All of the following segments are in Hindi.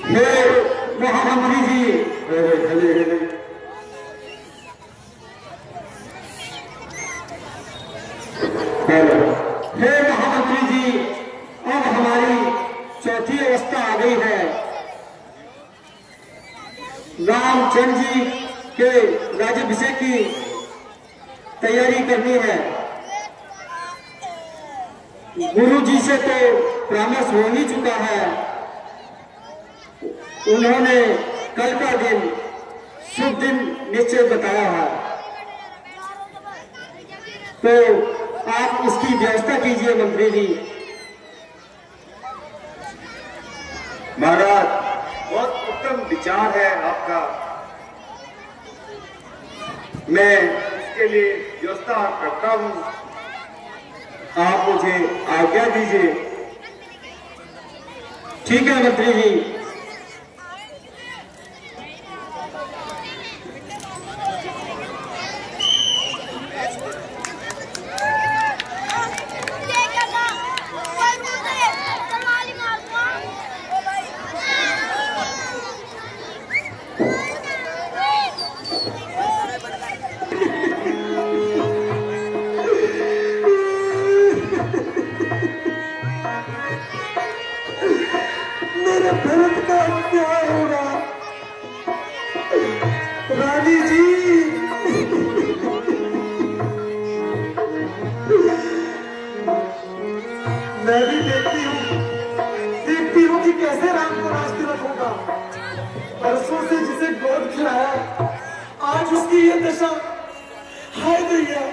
हे महामंत्री जी, हे महामंत्री जी, अब हमारी चौथी अवस्था आ गई है। रामचंद्र जी के राज्याभिषेक की तैयारी करनी है। गुरु जी से तो परामर्श हो ही चुका है। उन्होंने कल का दिन शुभ दिन निश्चय बताया है, तो आप इसकी व्यवस्था कीजिए मंत्री जी। महाराज, बहुत उत्तम विचार है आपका। मैं इसके लिए व्यवस्था करता हूं, आप मुझे आज्ञा दीजिए। ठीक है मंत्री जी। मेरे भरत का क्या होगा रानी जी? मैं भी देखती हूँ कि कैसे राम को राज तिलक होगा। परसों से जिसे गोद खिलाया, आज उसकी ये दशा। हाय दैया,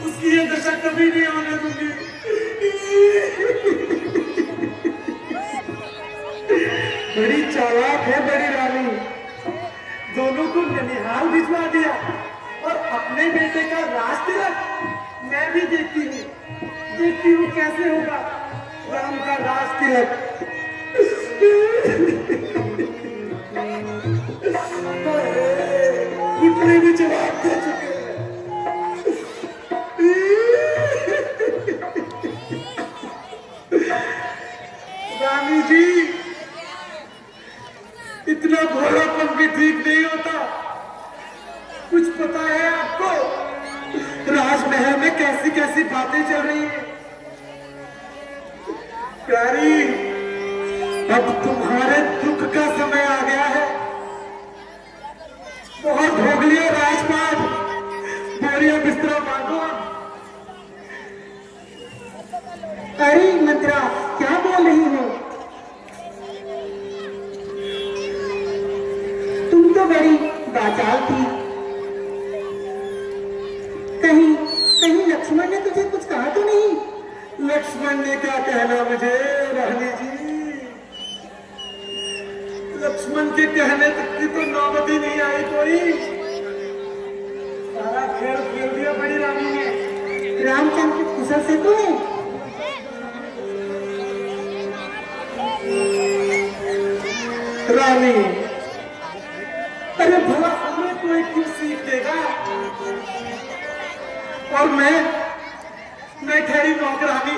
उसकी ये दशा कभी नहीं होने दूंगी। बड़ी चालाक है बड़ी रानी, दोनों को ननिहाल भिजवा दिया और अपने बेटे का राज तिलक। मैं भी देखती हूँ कैसे होगा राम का राज तिलक। इतने भी जवाब दे चुके हैं। रानी जी, इतना भोलापन भी ठीक नहीं होता। कुछ पता है आपको राजमहल में कैसी कैसी बातें चल रही है? प्यारी, अब तुम्हारे दुख का समय आ गया है। बहुत भोग लिया राजपाट, बोरिया बिस्तरा बांधो। अरे मंत्रा, क्या बोल रही हो? तुम तो बड़ी बाचाल थी। कहीं लक्ष्मण ने तुझे कुछ कहा तो नहीं? लक्ष्मण ने क्या कहना मुझे रानी जी? लक्ष्मण के कहने तक की तो नौबत ही नहीं आई कोई। सारा खेल खेल दिया बड़ी रानी ने। रामचंद्र कुशल से तो है? रानी, अरे भला हमें कोई क्यों सीख देगा? और मैं ठहरी नौकरानी,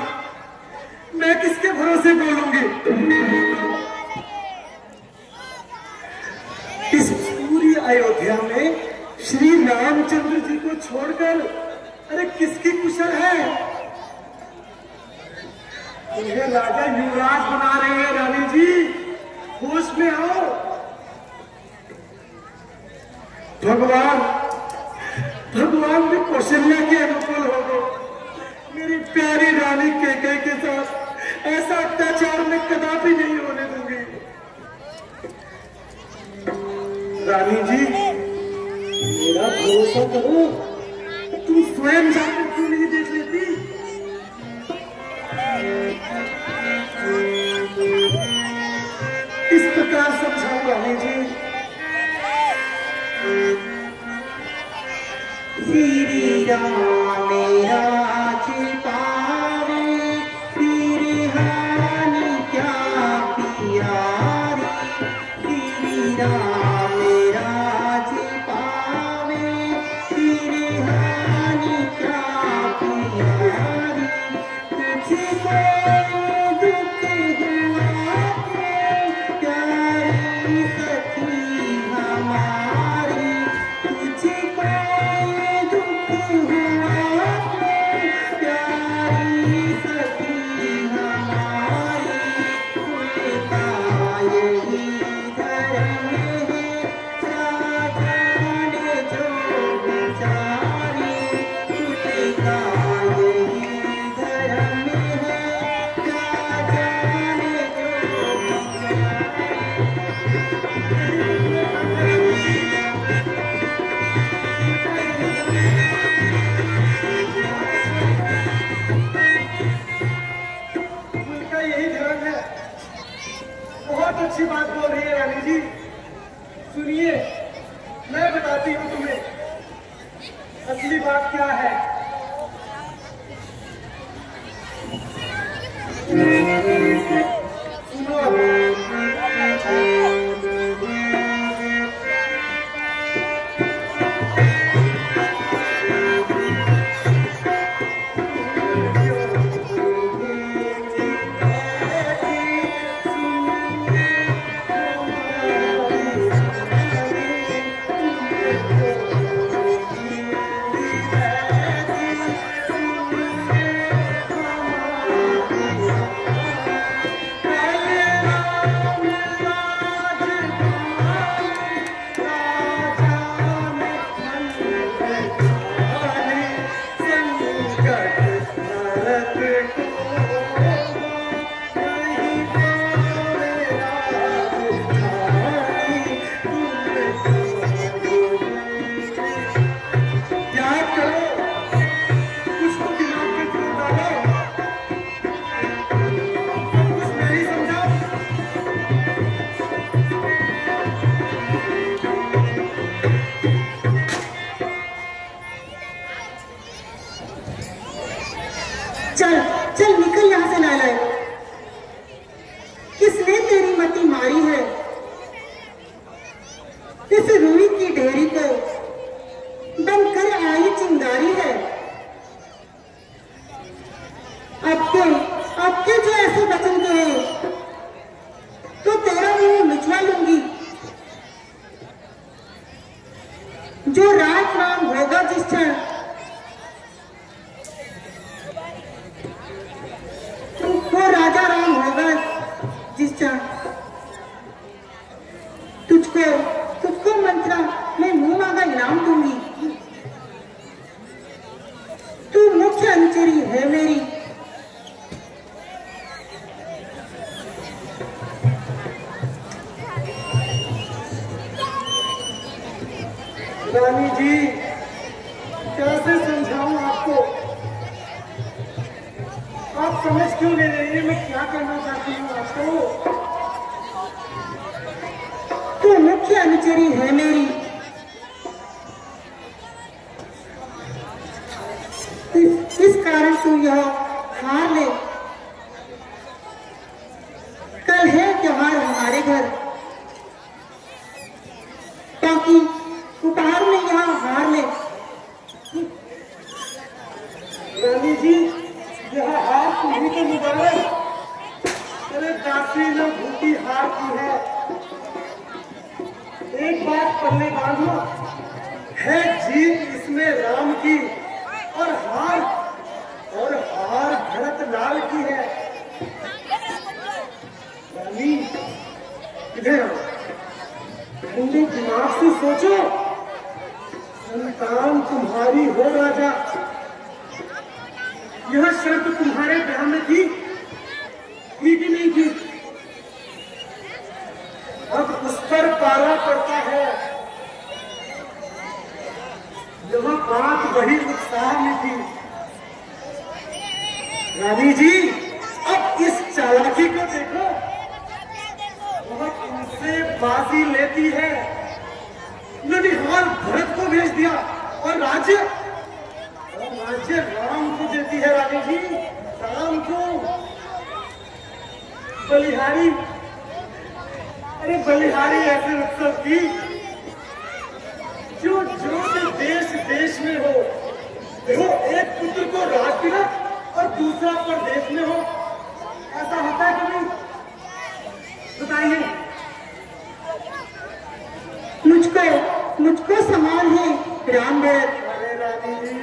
मैं किसके भरोसे बोलूंगी? इस पूरी अयोध्या में श्री रामचंद्र जी को छोड़कर अरे किसकी कुशल है? उन्हें राजा युवराज बना रहे हैं रानी जी, होश में आओ। भगवान भी कौशल्या के अनुकूल हो गए। मेरी प्यारी रानी कैकेयी के साथ ऐसा अत्याचार मैं कदापि नहीं होने दूंगी। रानी जी, मेरा भरोसा करो, तुम स्वयं जाकर क्यों नहीं देख लेती? इस प्रकार समझाओ रानी जी। श्री राम राज पावे, फिर हानि क्या प्यारी। श्री राम राज पावे, फिर हानि क्या प्यारी। तुझको दुख हुआ प्यारे बहुत अच्छी बात बोल रही है रानी जी। सुनिए, मैं बताती हूँ तुम्हें असली बात क्या है। चल चल निकल यहाँ से नालायक। किसने तेरी मति मारी है? इस रूई की ढेरी को बनकर आई चिंगारी है। अब के जो ऐसे वचन कहे तो तेरा मुंह मिचवा लूंगी। जो रात राम होगा जिस क्षण वो राजा राम होगा जिस क्षण तुझको मंत्रा मैं मुंह मांगा इनाम दूंगी। तू मुख्य अनुचरी है मेरी। रानी जी, कैसे समझाऊं आपको? आप समझ क्यों ले रही है? मैं क्या करना चाहती हूँ आपको? तू मुख्य अनुचरी है मेरी। इस कारण तू यह हार ले। कल है त्योहार हमारे घर, ताकि उपहार में यहाँ हार ले। रानी जी, यह हार तुम्ही तो मुबारक। अरे दासी ने भूती हार की है। एक बात पल्ले बांधो, है जीत इसमें राम की और हार भरत लाल की है। रानी, इधर आओ। ठंडे दिमाग से सोचो। संतान तुम्हारी हो राजा, यह शर्त तुम्हारे ब्याह में थी कि नहीं थी? अब उस पर पाला पड़ता है। यह बात वही उत्साह में थी। रानी जी, अब इस चालाकी को देखो। वह तुमसे बाजी लेती है। ननिहाल भरत को भेज दिया और राज्य राम को देती है। रानी जी, राम को। बलिहारी, अरे बलिहारी ऐसे उत्सव की जो देश देश में हो। देखो, एक पुत्र को राज तिलक और दूसरा परदेश में हो। ऐसा होता है कि नहीं? बताइए। मुझको समान है राम भरत। अरे रानी जी,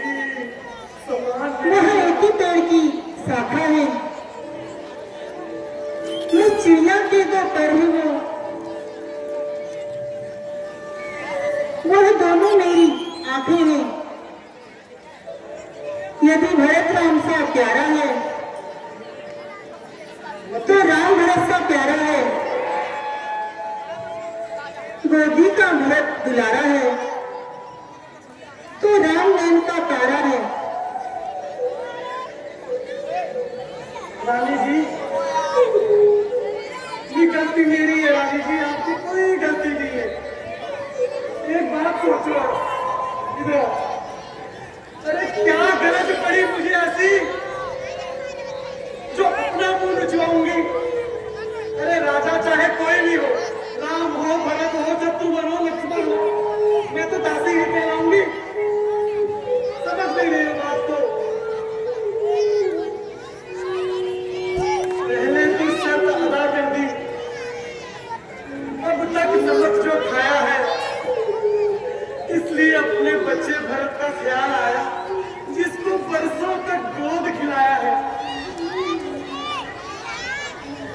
समान वह एक ही पेड़ की शाखा है। मैं चिड़िया के दो पर हूँ। वह दोनों मेरी आंखें हैं। यदि भरत राम सा प्यारा है तो राम भरत सा प्यारा है। गोदी का भरत दुलारा है तो राम नैन का तारा है। रानी जी, ये गलती मेरी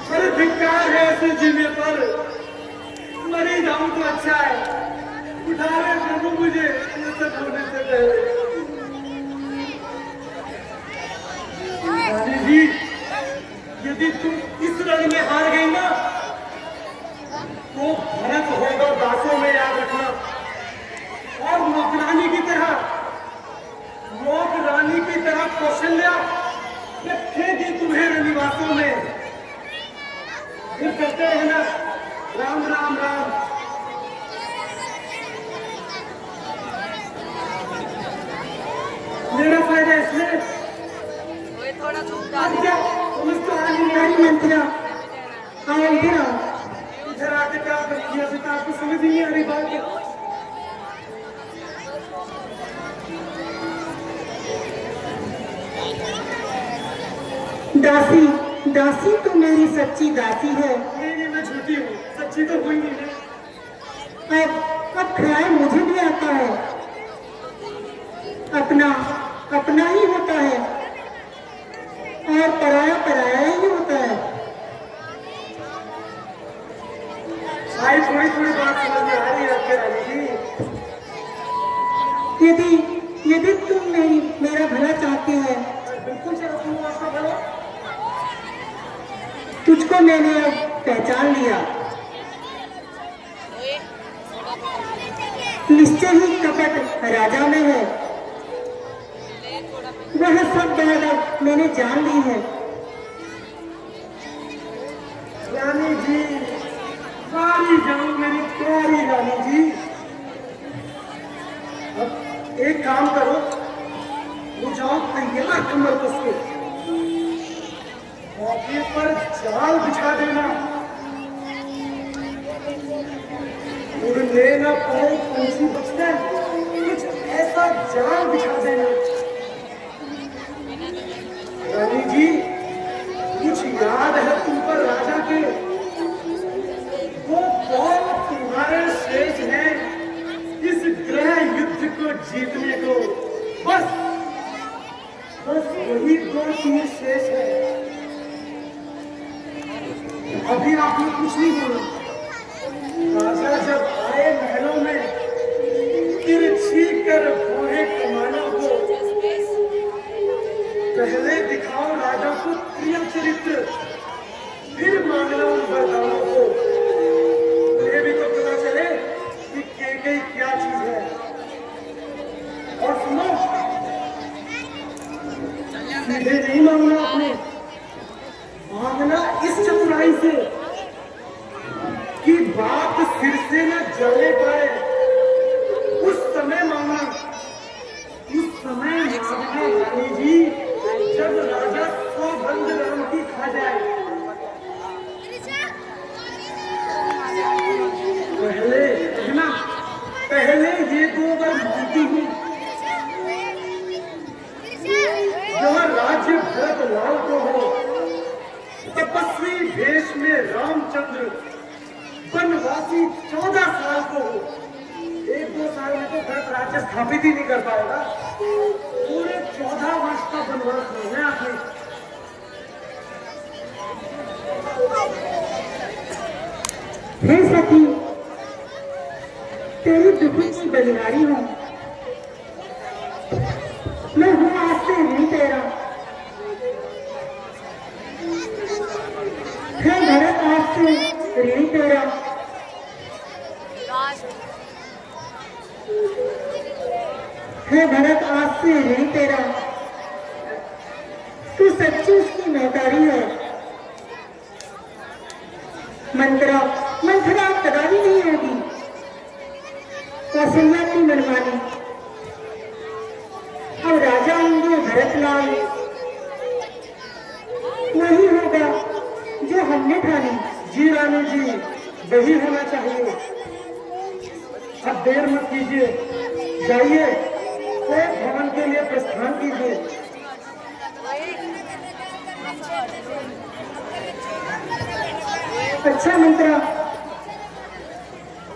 अरे धिक्कार है ऐसे जीने पर, मरी जाऊं तो अच्छा है। उठा ले प्रभु मुझे ये सब होने से पहले। रानी जी, यदि तुम इस रण में हार गई ना, तो भरत होगा दासों में, याद रखना। और नौकरानी की तरह कौशल्या रखेगी तुम्हें रनिवासों में। फिर कहते हैं ना, राम राम राम। मेरा फायदा इसमें थोड़ा क्या समझ तो आ नहीं रही मंत्रा आओ इधर आओ। इधर आके क्या किया था, आपको समझ नहीं आ रही बात। दासी, दासी तो मेरी सच्ची दासी है। नहीं, मैं झूठी हूँ, सच्ची तो हुई नहीं है। अब ख्याल मुझे भी आता है, अपना अपना ही होता है और पराया पराया ही होता है। भाई थोड़ी बात समझ में आ रही है आपके रानी जी। यदि तुम मेरा भला चाहते हैं, बिल्कुल चाहती हूँ आपका भला। तुझको मैंने अब पहचान लिया। निश्चय ही कपट राजा में है, वह सब बात मैंने जान ली है। रानी जी, सारी जाऊं मेरी प्यारी रानी जी। अब एक काम करो, वो जाओ तैयार कमर कस के, मौके पर जाल बिछा देना। उड़ने न पाए पंछी बचते, कुछ ऐसा जाल बिछा देना। रानी जी, कुछ याद है तुम पर राजा के? वो कौन तुम्हारे शेष हैं इस ग्रह युद्ध को जीतने को? बस वही 2-3 शेष है। अभी आपने कुछ नहीं बोला। राजा जब आए महलों में, तिरछी कर भोरे कमानों को, पहले दिखाओ राजा को प्रिय चरित्र, फिर मांगना उन वरदानों को। ये भी तो पता चले कि कैकेयी क्या चीज है। और सुनो, सीधे नहीं मांगना आपने, मांगना इस चतुराई से कि बात सिर से न जले पाए। उस समय मांगना, उस समय मांगना रानी जी, जब राजा 100 बंद राम की खा जाए। पहले ये 2 बार मांगती हूँ। जहाँ राज्य भरत लाल को हो, तपस्वी भेष में रामचंद्र, वनवासी 14 साल को हो। 1-2 साल में तो भरत राज्य स्थापित ही नहीं कर पाएगा। पूरे 14 वर्ष का वनवास है आपने। हे सखी, तेरी दुखी की बलिहारी हूँ। मैं हूँ आज से ऋणी तेरा। हे भरत, आज से ऋणी तेरा। हे भरत, आज से ऋणी तेरा। तू सच्ची उसकी महतारी है। मंथरा कदापि नहीं होगी कौशल्या की मनमानी। अब राजा होंगे भरतलाल, वही होगा जो हमने ठानी। जी रानी जी, वही होना चाहिए। अब देर मत कीजिए, जाइए और भवन के लिए प्रस्थान कीजिए। अच्छा मंत्रा,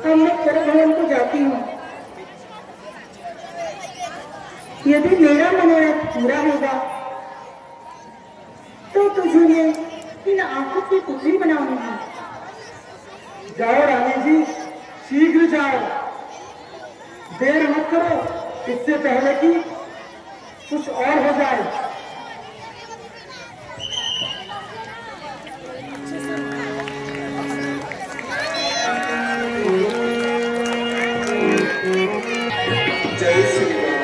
अब मैं कर भवन को जाती हूँ। यदि मेरा मनोरथ पूरा होगा तो तुझे इन आंखों की पुतली बनाऊंगी। जाओ रानी जी, शीघ्र जाओ, देर मत करो, इससे पहले कि कुछ और हो जाए। जय श्री राम।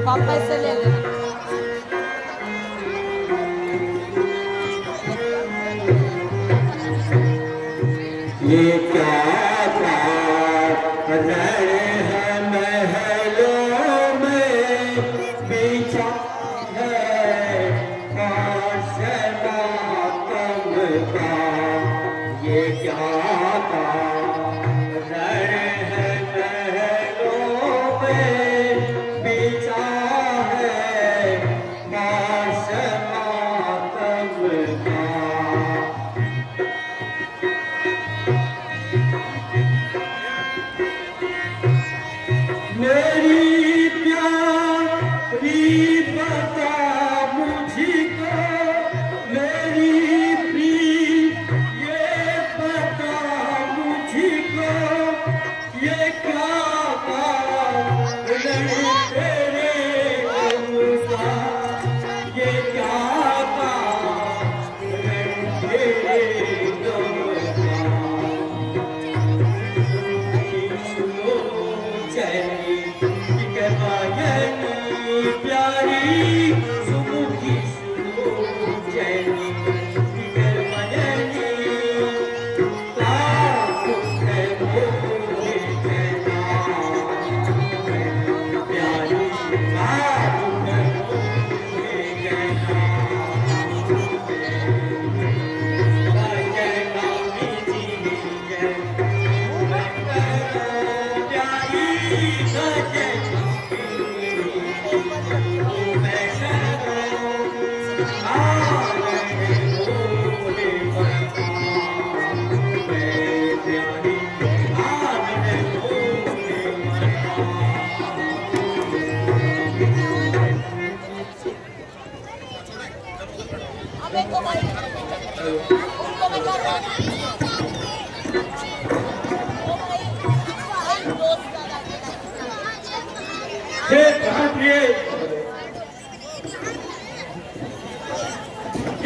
पापा इससे ले ले। ये क्या था है महलों में बिछा है मातम का। ये क्या था है महलों में बिछा है मातम का। मेरी प्यारी बता मुझको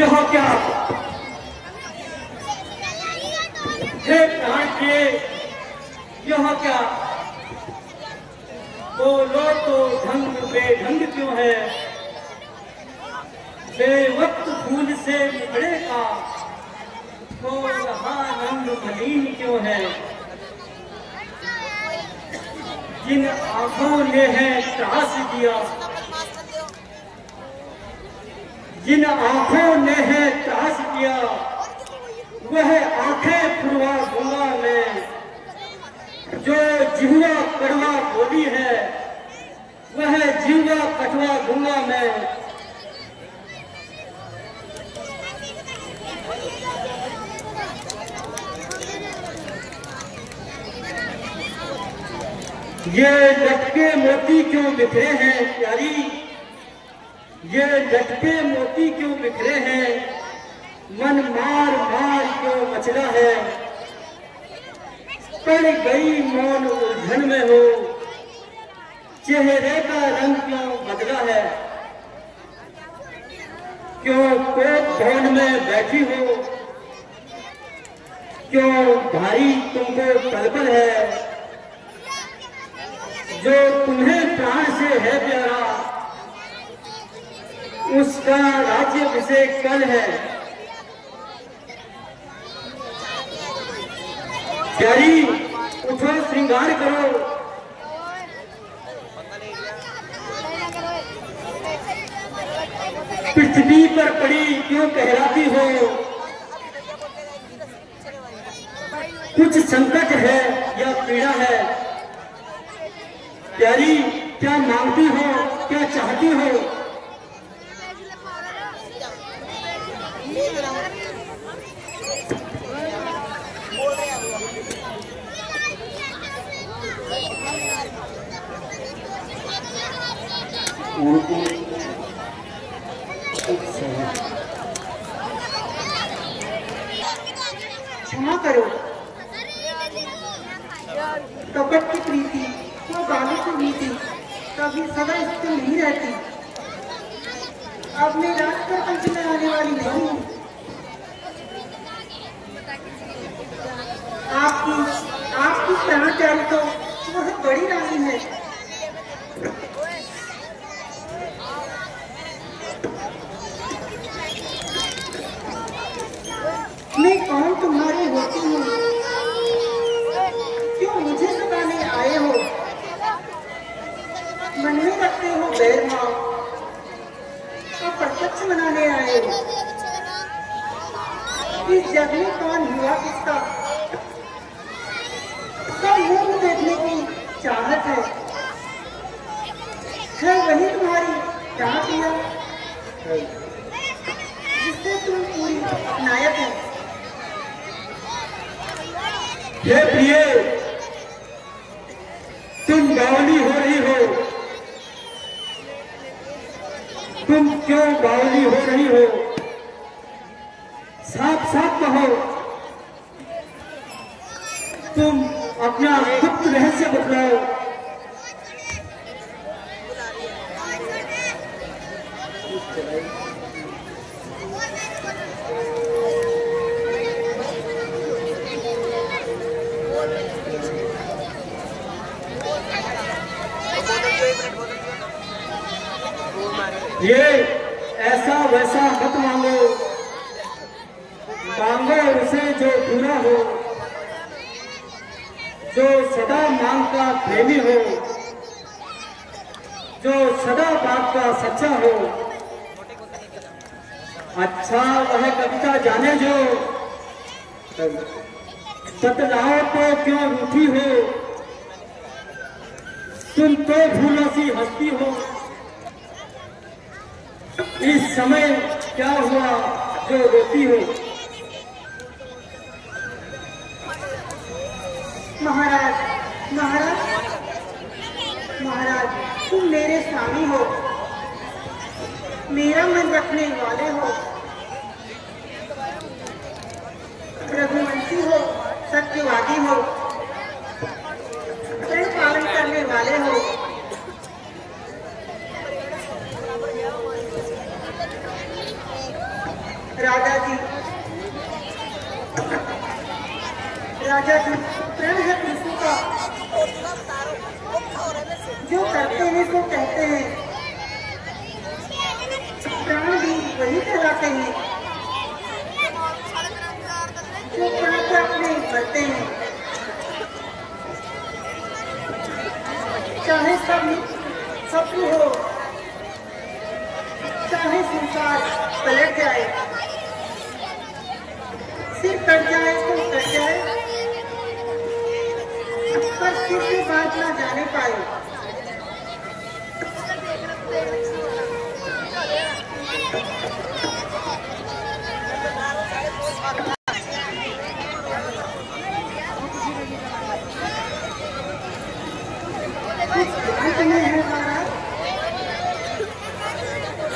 यह क्या यह क्या बोलो तो ढंग बेढंग क्यों है? बेवक्त फूल से बिगड़े का तो रहा रंग मलिन क्यों है? जिन आंखों ने है त्रास दिया, जिन आंखों ने है त्रास दिया, वह आंखें फुलवा दूंगा मैं। जो जिह्वा कड़वा बोली है, वह जिह्वा कटवा दूंगा मैं। ये लटके मोती क्यों बिखरे हैं प्यारी? ये लटके मोती क्यों बिखरे हैं? मन मार मार क्यों मचला है? पड़ गई मौन उलझन में हो, चेहरे का रंग क्यों बदला है? क्यों कोट भवन में बैठी हो? क्यों भारी तुमको पलपल है? जो तुम्हें प्राण से है प्यारा, उसका राज्याभिषेक कल है। प्यारी उठो, श्रृंगार करो। पृथ्वी पर पड़ी क्यों कहलाती हो? कुछ संकट है या पीड़ा है? प्यारी क्या मांगती हो, क्या चाहती हो? क्षमा करो, कपट की प्रीति वो गाने की नीति कभी सदा स्थिर नहीं रहती। अब मैं रात पर पंच में आने वाली नहीं हूँ। आपकी प्राणचारी तो बहुत बड़ी रानी है। मैं कौन तुम्हारी होती हूँ? क्यों मुझे सताने आए हो? मन में रखते हो बैर भाव और प्रत्यक्ष मनाने आए हो। इस जग में कौन हुआ किसका? सब मुंह देखने की चाहत है वही तुम्हारी चाह किया जिससे तुम पूरी नायक है। ये प्रिय, तुम बावली हो रही हो। तुम क्यों बावली हो रही हो? साफ साफ कहो। तुम अपना गुप्त रहस्य बतलाओ। ये ऐसा वैसा मत मांगो, मांगो उसे जो पूरा हो, जो सदा मांग का प्रेमी हो, जो सदा बात का सच्चा हो। अच्छा वह कविता जाने जो, बतलाओ तो क्यों रूठी हो? तुम तो भूलों सी हंसती हो। इस समय क्या हुआ जो रोती हो? महाराज, महाराज, महाराज, तुम मेरे स्वामी हो, मेरा मन रखने वाले हो। राजा जी प्रण है कृष्ण का, जो करते हैं वो कहते हैं, प्राण भी वही कहलाते हैं, जो प्राण को अपने भरते हैं। चाहे सब हो, चाहे संसार पलट जाए, सिर कट जाए तो कट जाए, पर किसी बात ना जाने पाए।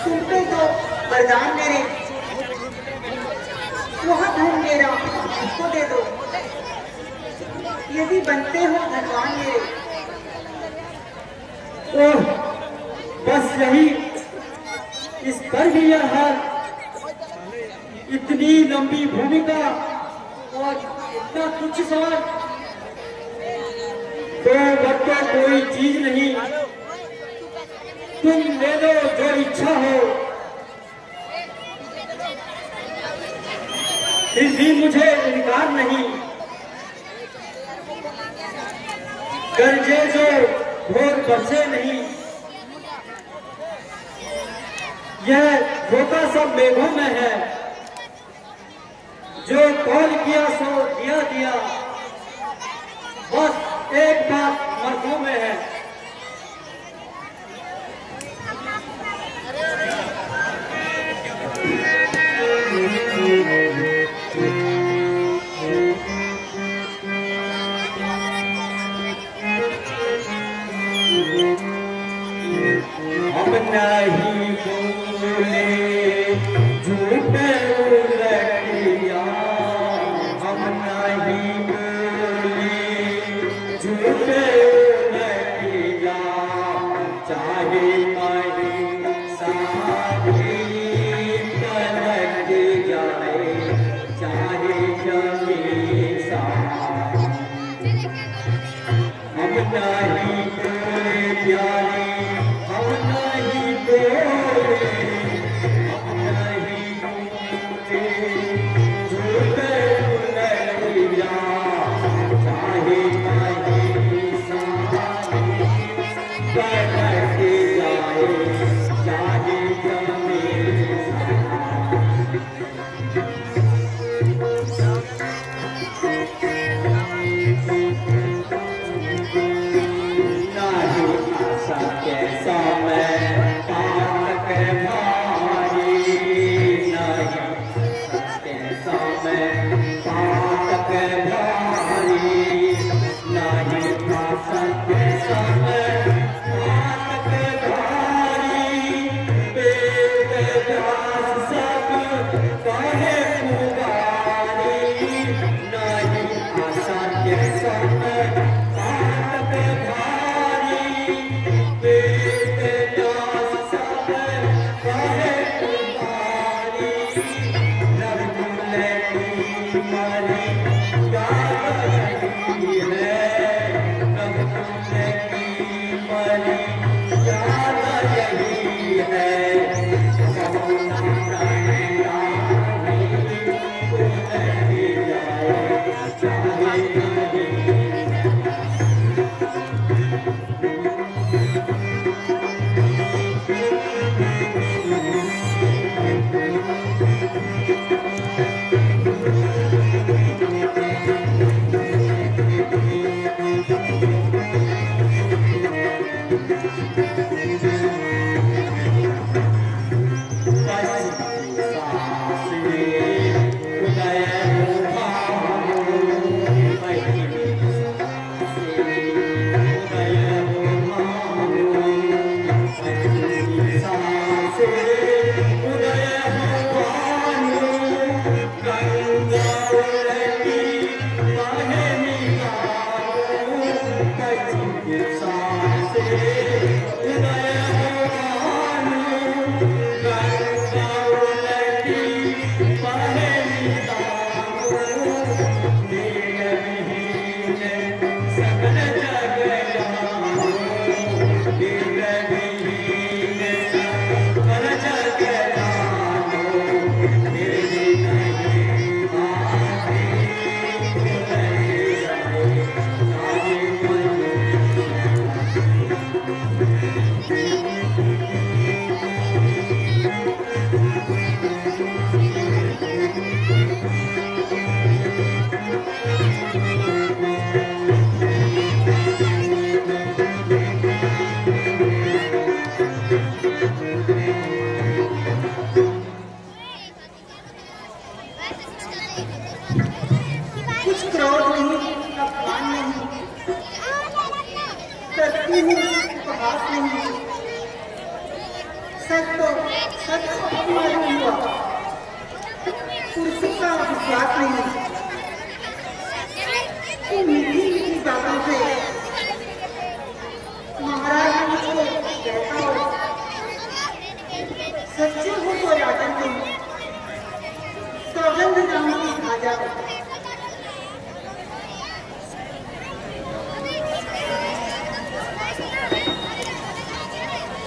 सुनते तो वरदान मेरे, वहाँ धन मेरा उसको दे दो, यदि बनते हो भगवान मेरे। ओह, बस यही, इस पर भी यह हाल, इतनी लंबी भूमिका और इतना कुछ सवाल, तो बच्चा कोई चीज नहीं, तुम ले लो जो इच्छा हो, फिर भी मुझे इनकार नहीं। गरजे जो भोर बरसे नहीं, यह धोखा सब मेघों में है, जो कॉल किया सो दिया दिया, बस एक बात मर्दों में है। हम नहीं बोले झूठ लड़िया, हम नहीं बोले झूठ लड़िया, चाहे मारी सारी पलट जाए, चाहे जमी सारी, हम नहीं बोले प्यारी, हम नहीं बोले, हम नहीं बोले झूठ लड़िया, चाहे मारी सारी पलट जाए, चाहे जमी कैसा मैं पातक भारी, नहीं कैसा मैं पातक भारी, नहीं कैसा मैं पातक भारी, वेद व्यास सब कहे पुकारी, नहीं आशा कैसा मैं पातक भारी, कुछ क्रोध नहीं, अपमान नहीं, करती हूँ उपहास नहीं। सच तो अब मालूम हुआ, पुरुष का विश्वास नहीं। मीठी मीठी बातों से महाराज ने मुझको कहता हो, सच्चे हो तो राजन तुम, सौगंध नाम की खा जाओ।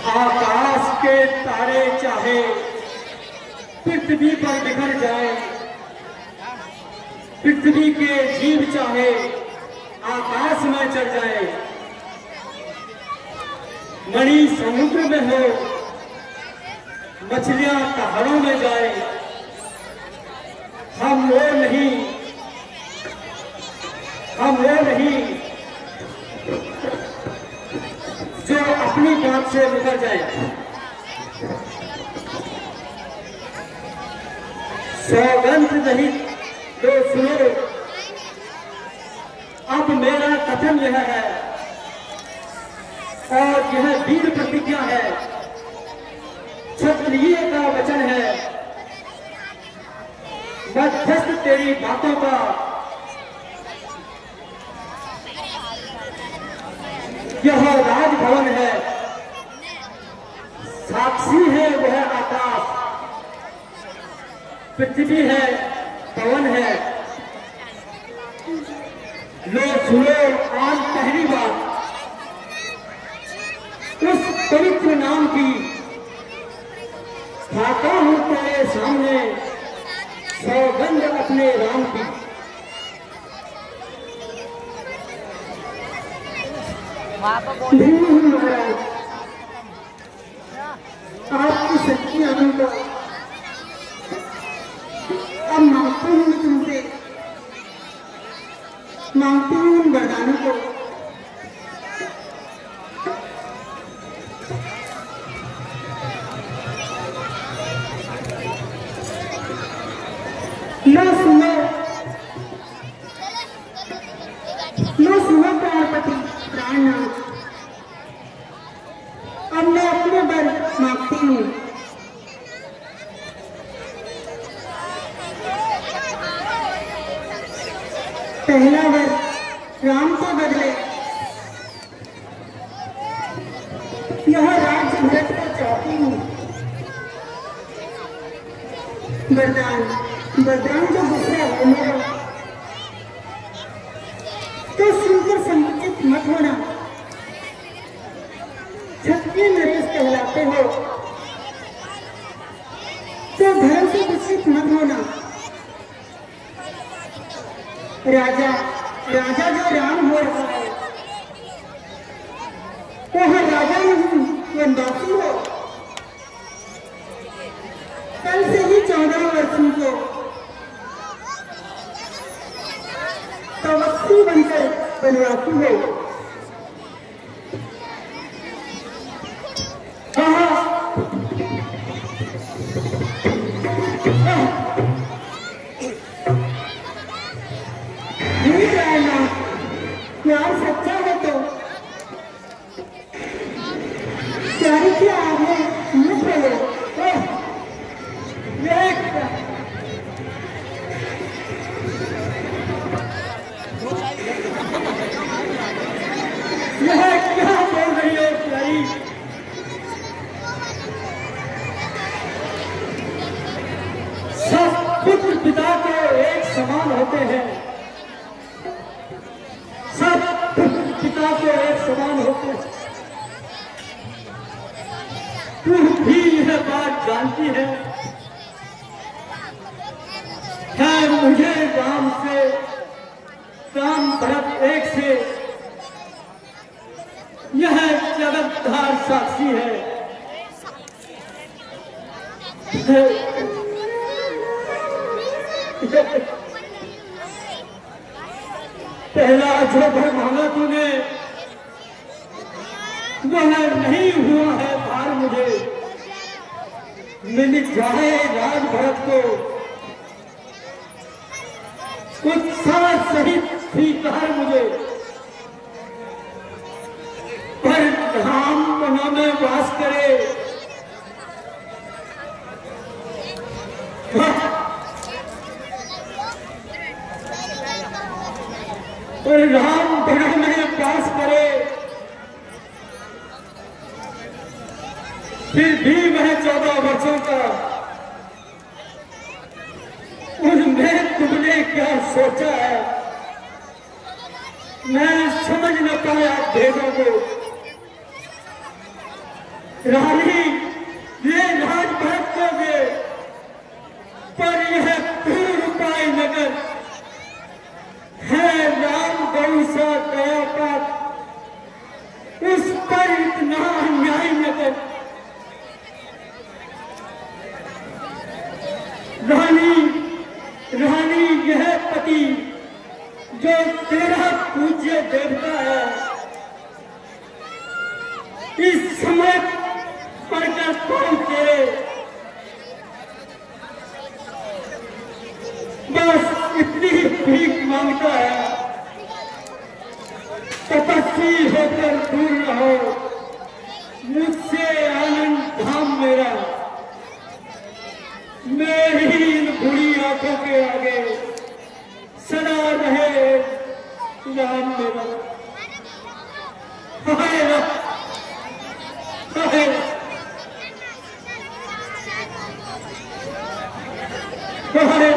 आकाश के तारे चाहे पृथ्वी पर बिखर जाए, पृथ्वी के जीव चाहे आकाश में चढ़ जाए, मणि समुद्र में हो, मछलियां पहाड़ों में जाए, हम वो नहीं जो अपनी बात से मुकर जाए। सौगंध नहीं तो सुनो, अब मेरा कथन यह है और यह वीर प्रतिज्ञा है, क्षत्रिय का वचन है। मध्यस्थ तेरी बातों का, यह राजभवन है, साक्षी है वह आकाश, पृथ्वी है, पवन है। लो सुनो आज पहली बार उस पवित्र नाम की, खाता हूं तेरे सामने सौगंध अपने राम की। महाराज, आपकी सच्ची आनंद अब मांगती हूँ तुमसे, मांगती हूँ उन वरदानों को। लो सुनो प्राणपति प्राणनाथ, अब मैं अपने वर मांगती हूँ। पहला वर राम को बदले, यह राज भरत को चाहती हूँ। वरदान जो दूसरा है मेरा, तो सुनकर संकुचित मत होना। क्षत्रिय नरेश कहलाते हो तो धर्म से विचलित मत होना। राजा जो राम हो रहा है, वह राजा नहीं वनवासी हो। कल से ही 14 वर्षों को तपस्वी बनकर वनवासी हो। प्यार सच्चा है तो प्यारी की आगे मुझ रहे यह क्या बोल रही हो प्यारी? सब पुत्र पिता को एक समान होते हैं, सब पिता को एक समान होते हैं। तू भी यह बात जानती है मुझे राम से, राम भरत एक से, यह जगतधार साक्षी है। पहला जो भर मांगा तूने वह नहीं हुआ है भार मुझे। मिल जाए राज भरत को उत्साह सहित स्वीकार मुझे, पर धाम मना में वास करे। और राम बना में वास करे, फिर भी वह 14 वर्षों का, उनमें तुमने क्या सोचा है, मैं समझ न पाया भेदों को। रानी ये राज भटकोगे, पर यह पूर्णपाई नगर है राम गौसा गया पाप, उस पर इतना अन्याय नगर। रानी यह पति जो तेरा पूज्य देवता है, इस समय पढ़कर पहुंचे, बस इतनी भीख मांगता है, तपस्वी होकर दूर रहो मुझसे आनंद धाम मेरा। मेरी इन बुरी आंखों के आगे सदा रहे राम मेरा। हाय हाय हाय।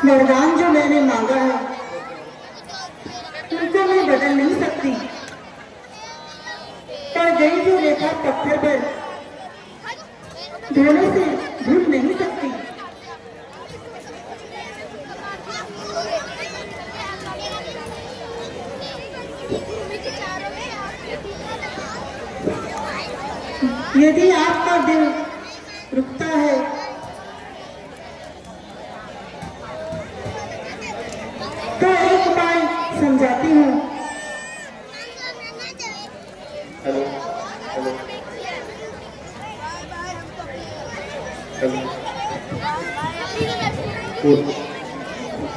वरदान जो मैंने मांगा है उनको मैं बदल नहीं सकती, पर गई जो रेखा पत्थर पर धोने से धुल नहीं सकती। यदि आपका दिल रुकता है तो एक उपाय समझाती हूँ। Hello hello hello.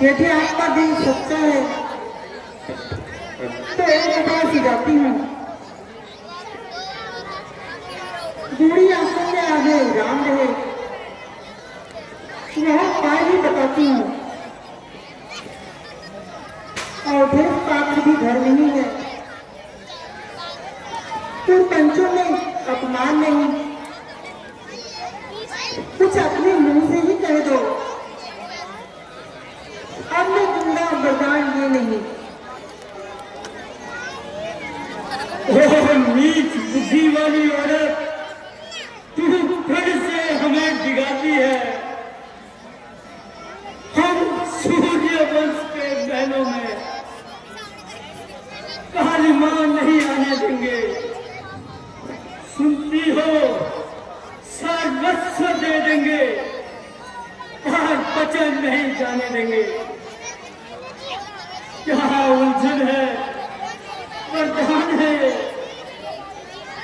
यदि आपका दिल सच्चा है तो एक उपाय सुझाती हूँ। दूरी आंखों के आगे राम रहे, यह उपाय भी बताती हूँ। और देश पात्र भी घर नहीं है, तो पंचों में अपमान नहीं, कुछ अपने मुंह से ही कह दो। अब मैं दूंगा वरदान ये नहीं। ओह नीच बुद्धि वाली औरत, तू फिर से हमें डिगाती है। हम सूर्य वंश के महलों में काली मां नहीं आने देंगे। सुनती हो, सर्वस्व दे देंगे और वचन नहीं जाने देंगे। क्या उलझन है, वरदान है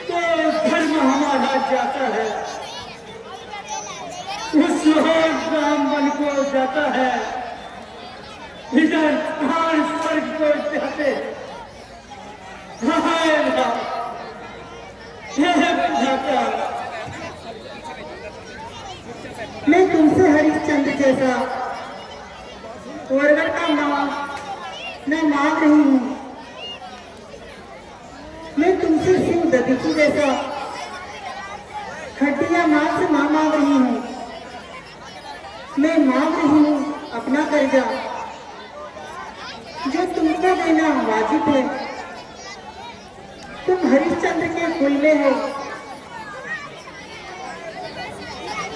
तो धर्म हमारा जाता है, उस ओर राम बन को जाता है, इधर प्राण स्वर्ग को जाते। मैं तुमसे हरिश्चंद्र जैसा वरवर का नाम मैं मांग रही हूँ। मैं तुमसे सिंह दधीची जैसा खटिया मांग मांग रही हूँ। मैं मांग रही हूँ अपना कर्जा जो तुमको देना वाजिब है। तुम हरिश्चंद्र के कुल में हो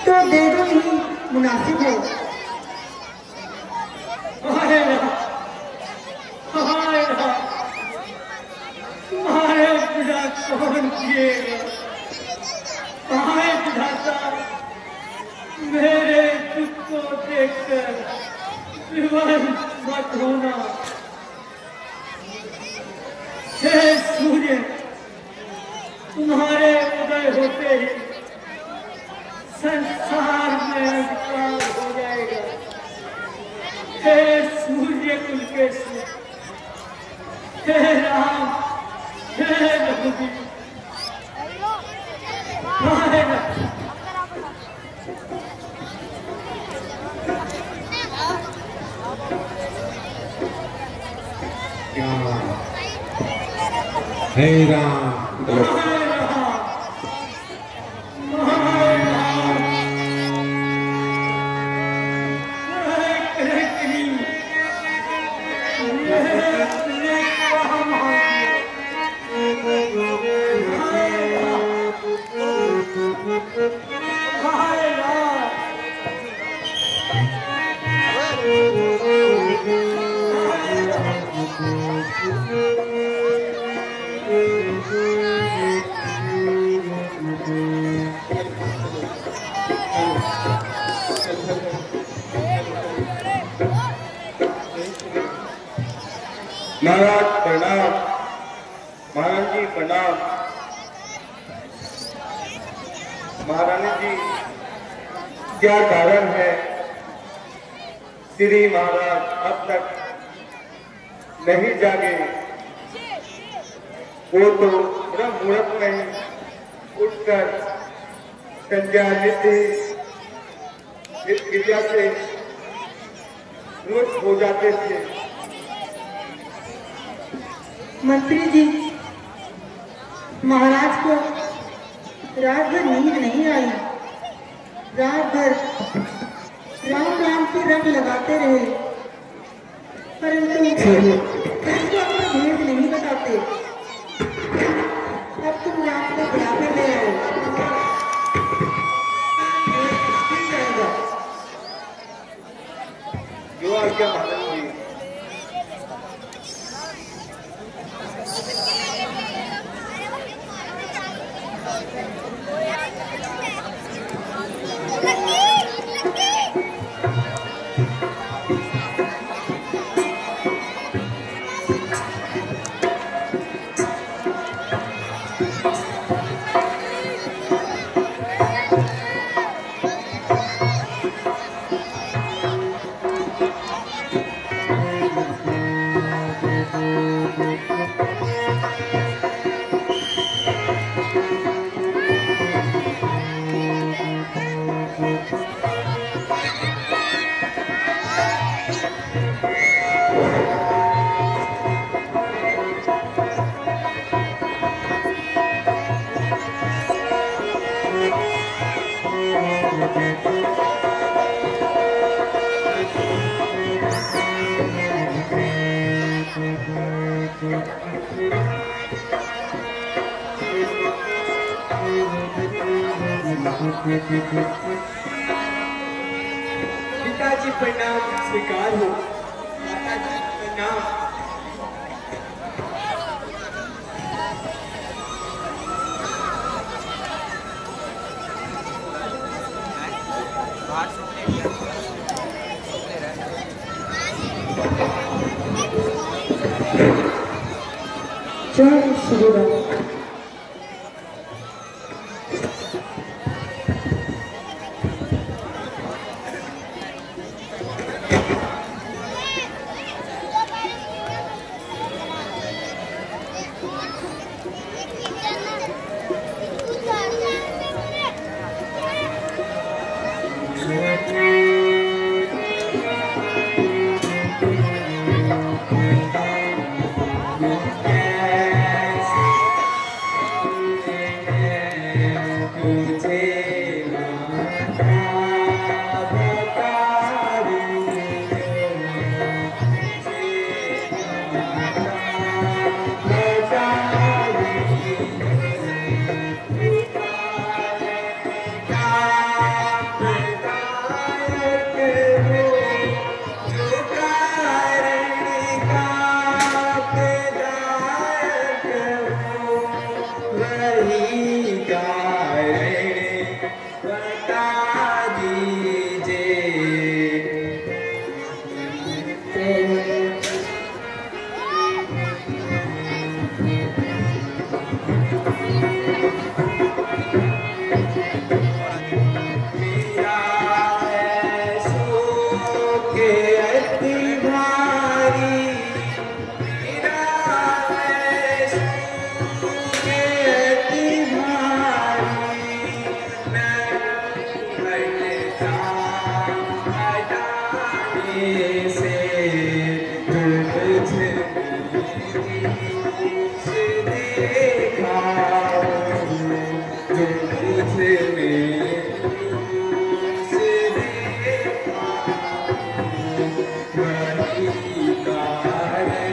तो दे दो ही मुनासिब है। तुम्हारे पिता कौन किएगा? विधाता मेरे दुख को देखकर विवश मत होना। हे सूर्य तुम्हारे उदय होते ही संसार में अंधकार हो जाएगा। हे सूर्य कुल के सूर्य, हे राम, हे रघुवीर, हे राम। हे राम। महाराज प्रणाम। महाराज जी प्रणाम। महारानी जी क्या कारण है श्री महाराज अब तक नहीं जागे? वो तो ब्रह्म मुहूर्त में उठकर संध्या निधि इस क्रिया से निवृत्त हो जाते थे। मंत्री जी, महाराज को रात भर नींद नहीं आई। रात भर राम राम के रंग लगाते रहे, परंतु किसी को अपना भेद नहीं बताते। अब तुम रात को बुढ़ापे में आए। जो आज्ञा महाराज जी। पिताजी प्रणाम स्वीकार हो। माताजी प्रणाम। जय श्री राम। देखा जो मुझे से देखा वही कारण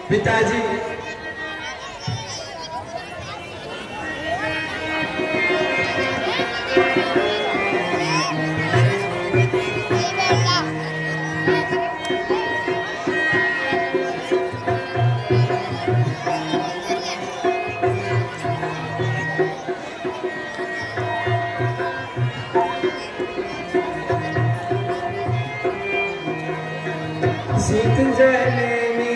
पिताजी सीत जननी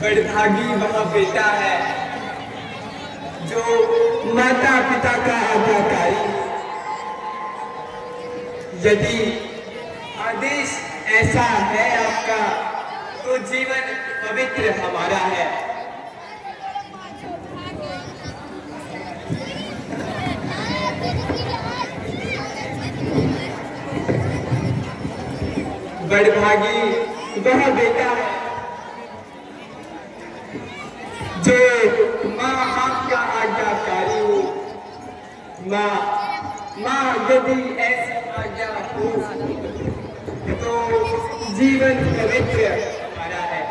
बड़भागी वह बेटा है जो माता पिता का आज्ञाकारी। यदि आदेश ऐसा है आपका तो जीवन पवित्र हमारा है। बड़भागी वह बेटा है जो माँ आपका आज्ञाकारी हो। माँ यदि ऐसी आज्ञा हो तो जीवन पवित्र हमारा है।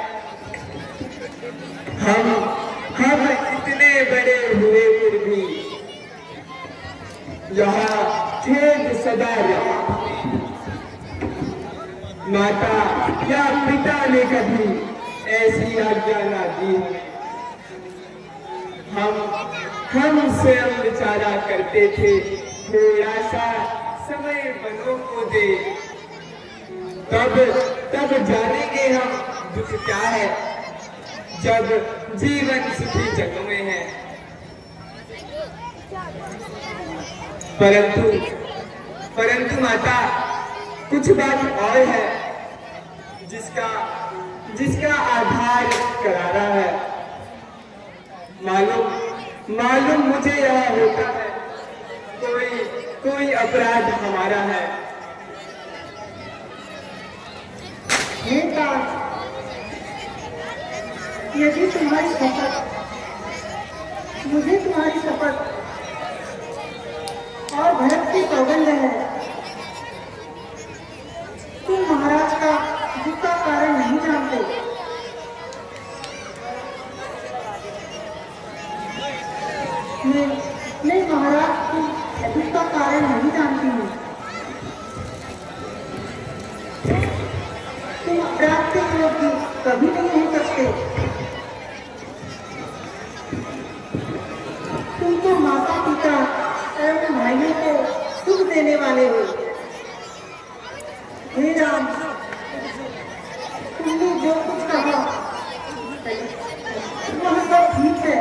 हम इतने बड़े हुए फिर भी यहाँ खेद सदा रहा। माता या पिता ने कभी ऐसी आज्ञा ना दी। हम स्वयं विचारा करते थे थोड़ा सा समय बनों को दे, तब जानेंगे हम दुख क्या है जब जीवन सुखी जगह में है। परंतु माता कुछ बात और है जिसका आधार करारा है। मालूम मुझे यहाँ होता है कोई अपराध हमारा है। यदि तुम्हारी शपथ, मुझे तुम्हारी शपथ और भरत की सौगंध है, तुम महाराज का दुख का कारण नहीं जानते। मैं महाराज की दुख का कारण नहीं जानती हूँ। तुम अपराध के योग्य कभी नहीं हो सकते। तुम तो माता पिता एवं भाइयों को सुख देने वाले हो। हे राम, तुमने जो कुछ कहा वह सब ठीक है।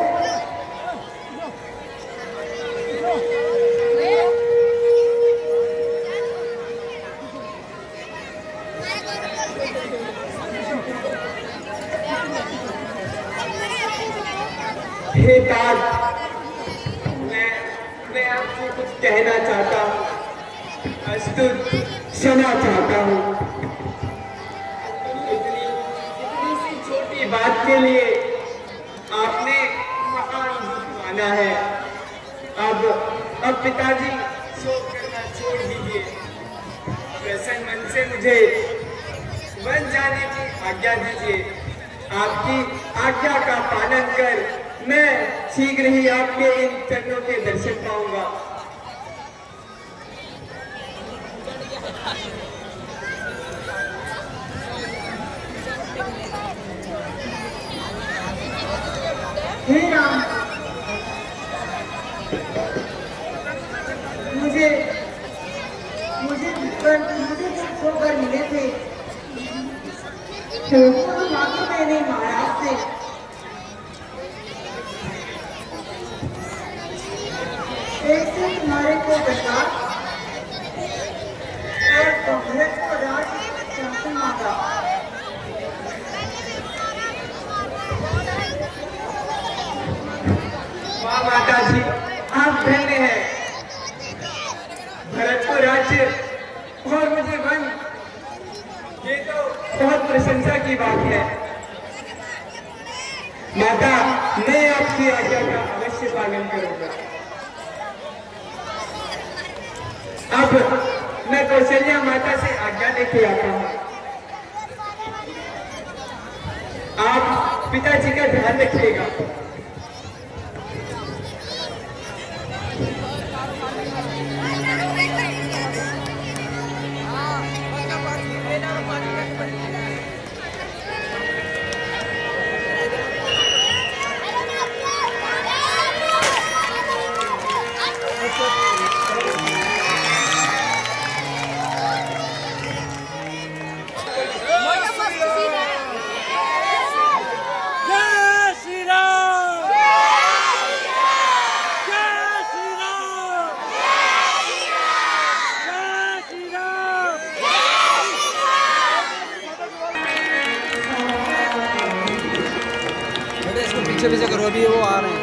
हे ताज, मैं आपको कुछ कहना चाहता हूँ, अस्तुत क्षमा चाहता हूँ। इतनी सी छोटी बात के लिए आपने महान दुख माना है। अब पिताजी शोक करना छोड़ दीजिए। प्रसन्न मन से मुझे वन जाने की आज्ञा दीजिए। आपकी आज्ञा का पालन कर मैं शीघ्र ही आपके इन चरणों के दर्शन पाऊंगा। हे राम, मुझे होकर मिले थे तो मांगे मैंने महाराज से। एक से तुम्हारे को प्रसाद और भरत को राज शासन मांगा। वाह माता जी, आप धन्य हैं। भरत को राज्य और मुझे वन, ये तो बहुत प्रशंसा की बात है। माता, मैं आपकी आज्ञा का अवश्य पालन करूंगा। अब मैं कौशल्या माता से आज्ञा लेके आता हूँ। आप पिताजी का ध्यान रखिएगा। पीछे करो, अभी वो आ रहे हैं।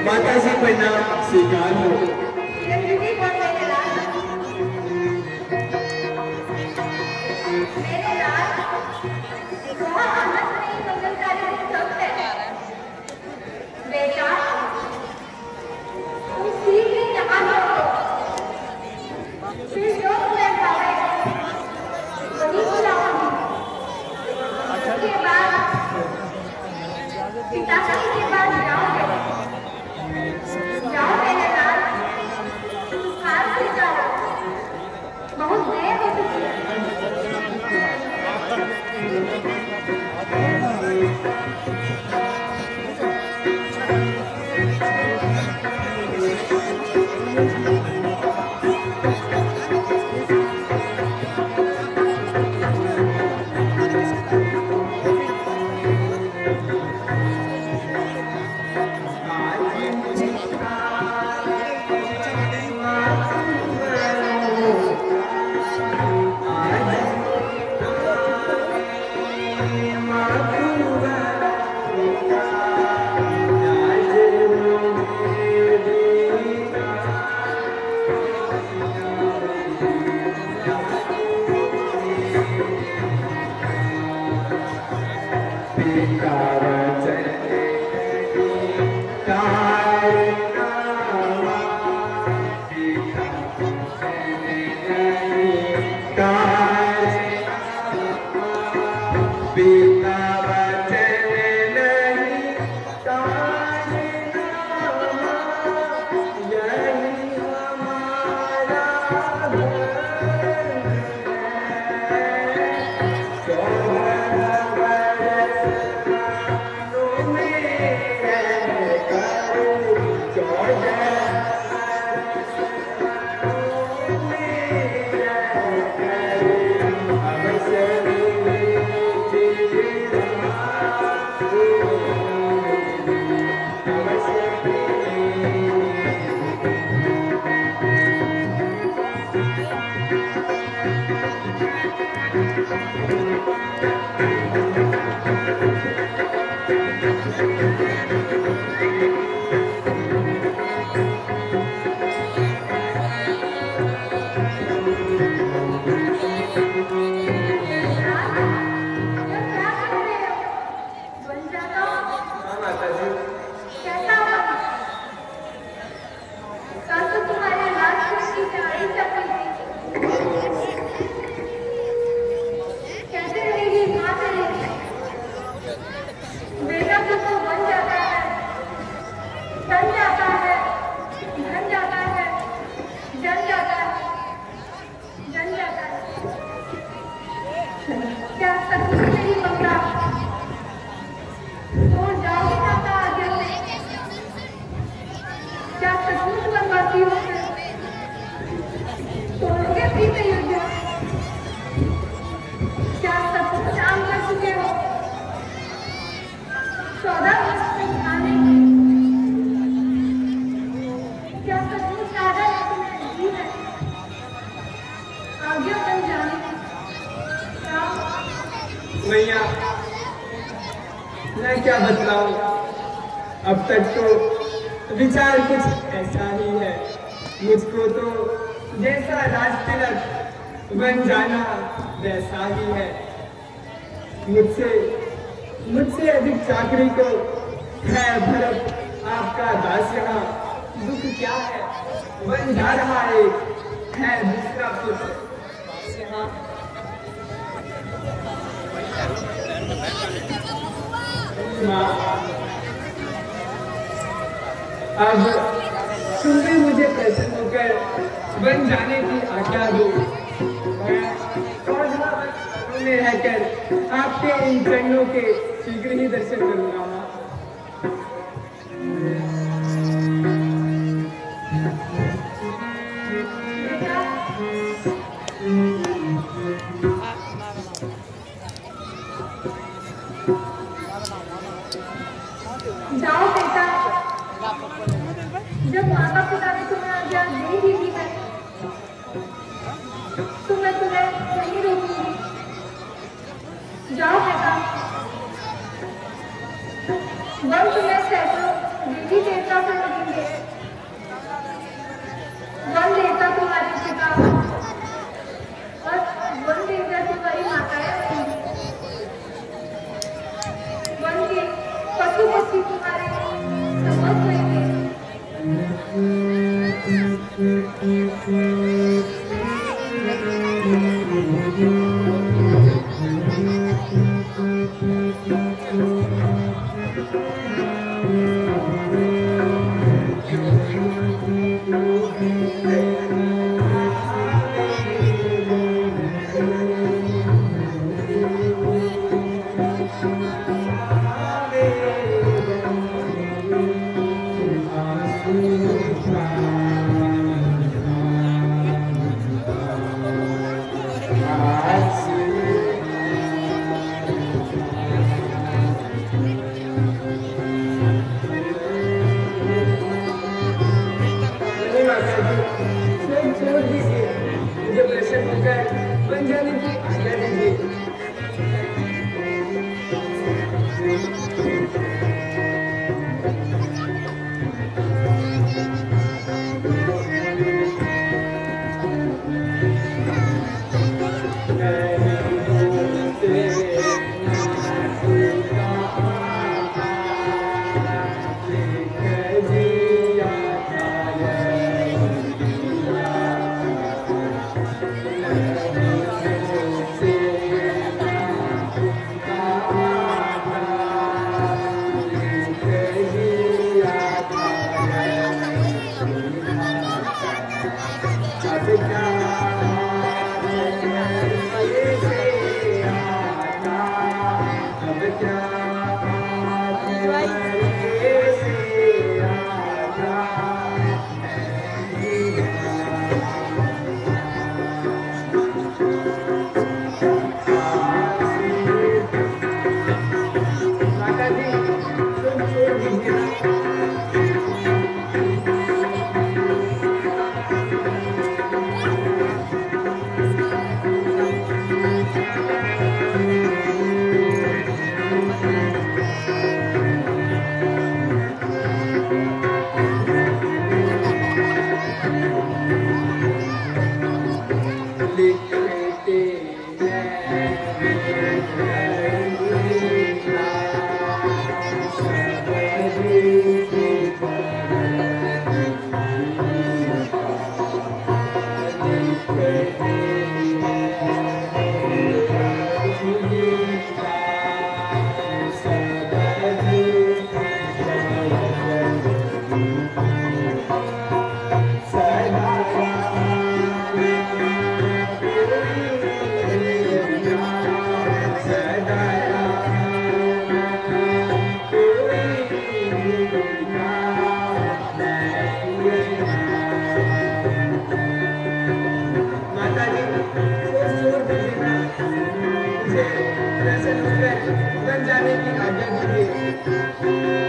माता जी प्रणाम स्वीकार हो। मैया मैं क्या बतलाऊं, अब तक तो विचार कुछ ऐसा ही है। मुझको तो जैसा राज तिलक बन जाना वैसा ही है। मुझसे अधिक चाकरी को है भरत आपका दास। यहाँ दुख क्या है, बन जा रहा एक है दूसरा पुत्र। यहाँ अब तुम भी मुझे प्रसन्न होकर बन जाने की आज्ञा दो। मैं रहकर आपके इन चरणों के शीघ्र ही दर्शन करूंगा। जाओ बेटा, जब माता पिता ने तुम्हें आज्ञा दे दी है तो मैं तुम्हें नहीं रोकूंगी। जाओ बेटा, वन तुम्हें सैकड़ों देवी देवता से मिलेंगे। वन देवता तुम्हारे पिता और वन देवता तुम्हारी माताएं होंगी। वन के पशु पक्षी तुम्हारे समझ लेंगे। मुझे प्रेजेंट फ्रेंड बन जाने की आज्ञा दीजिए।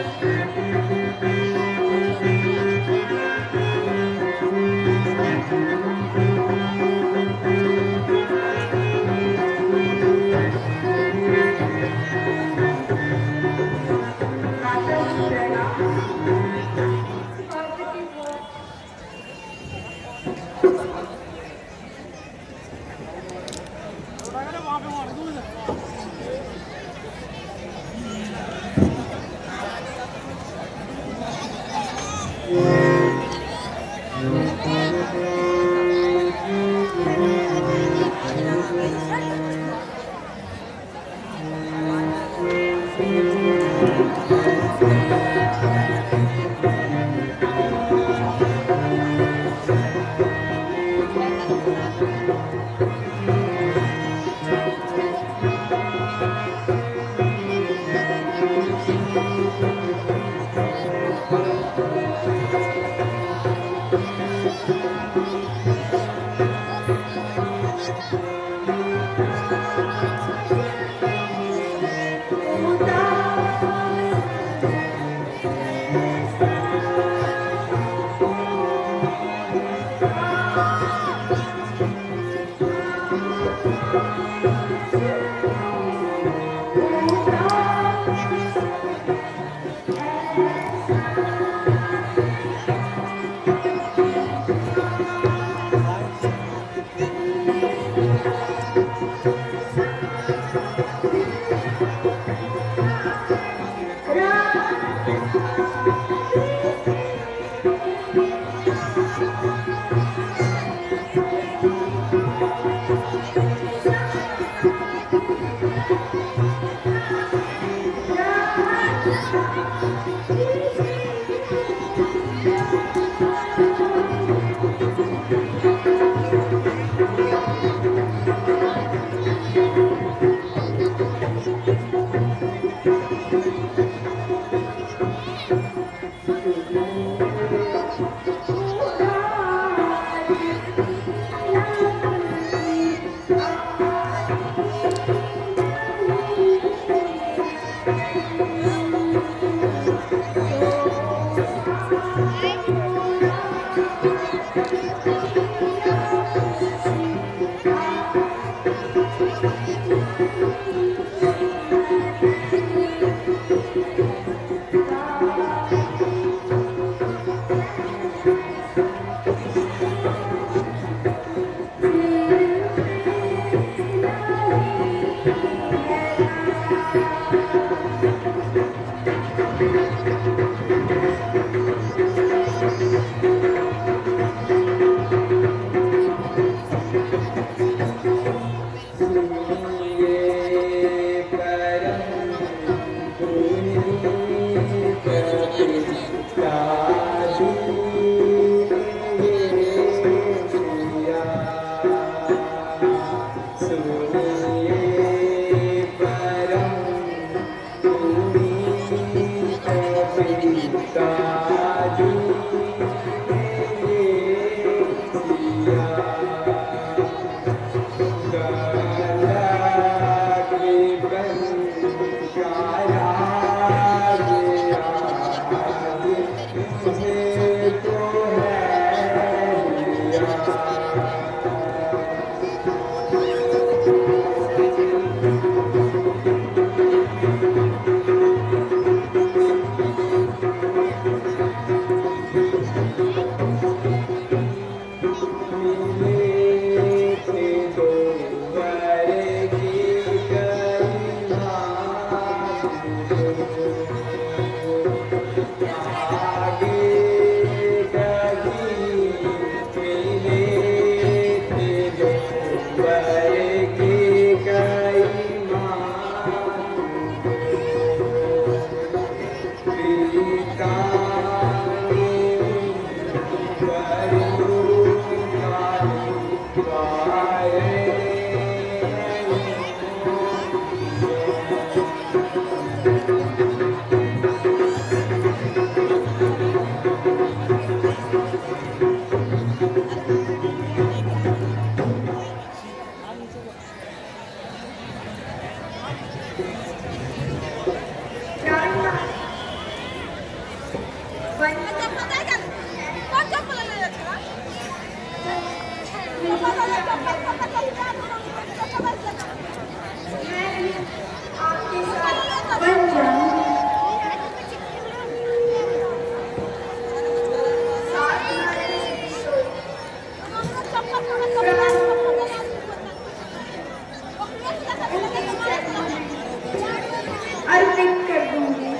अर्पित कर दूंगी।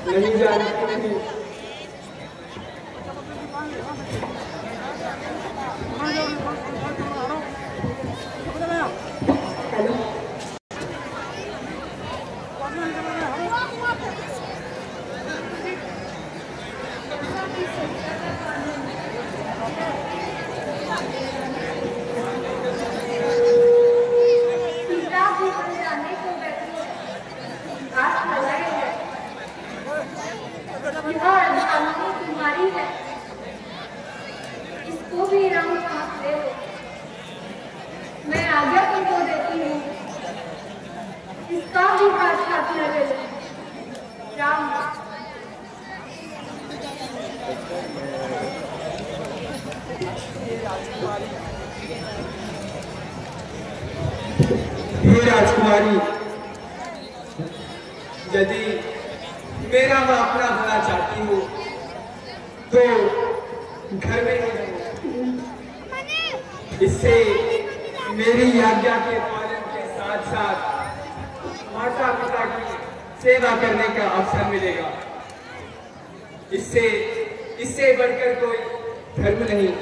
नहीं जानती नहीं। हेलो, सीता भी बन जाने को बैठी है, घास लगाई है। यह अनजानी तुम्हारी है, इसको भी रंग साथ दे दो। मैं आज्ञा तुमको देती हूँ, इसका भी हाथ हाथ न ले लो। राम हे राजकुमारी, यदि मेरा मैं अपना भला चाहती हूँ तो घर में ही रहूं। इससे मेरी आज्ञा के पालन के साथ साथ माता पिता की सेवा करने का अवसर मिलेगा। इससे बढ़कर कोई धर्म नहीं।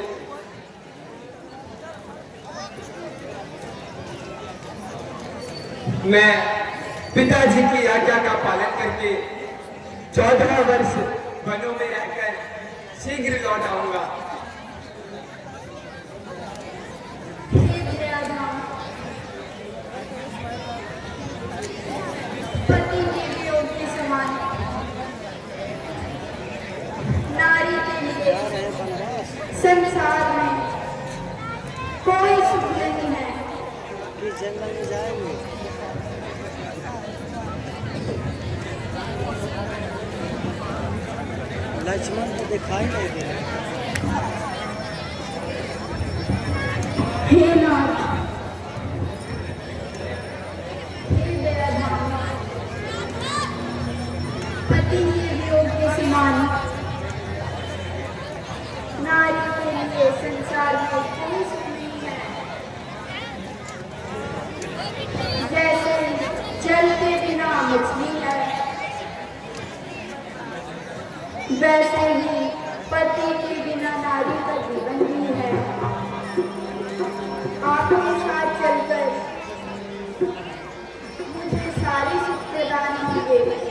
मैं पिताजी की आज्ञा का पालन करके 14 वर्ष वनों में रहकर शीघ्र लौट आऊंगा। पति के वियोग के समान नारी के लिए संसार में कोई सुख नहीं है। जंगल में जाएंगे। लक्ष्मण को दिखाई नहीं दे रहा। हे नाथ, हे दयाधाम, पति के वियोग के समान नारी के लिए संसार में कोई सुख नहीं है। जैसे जल के बिना मछली है, वैसे ही पति के बिना नारी का जीवन भी है। आपके साथ चलकर मुझे सारी सुख प्रदान कीजिए।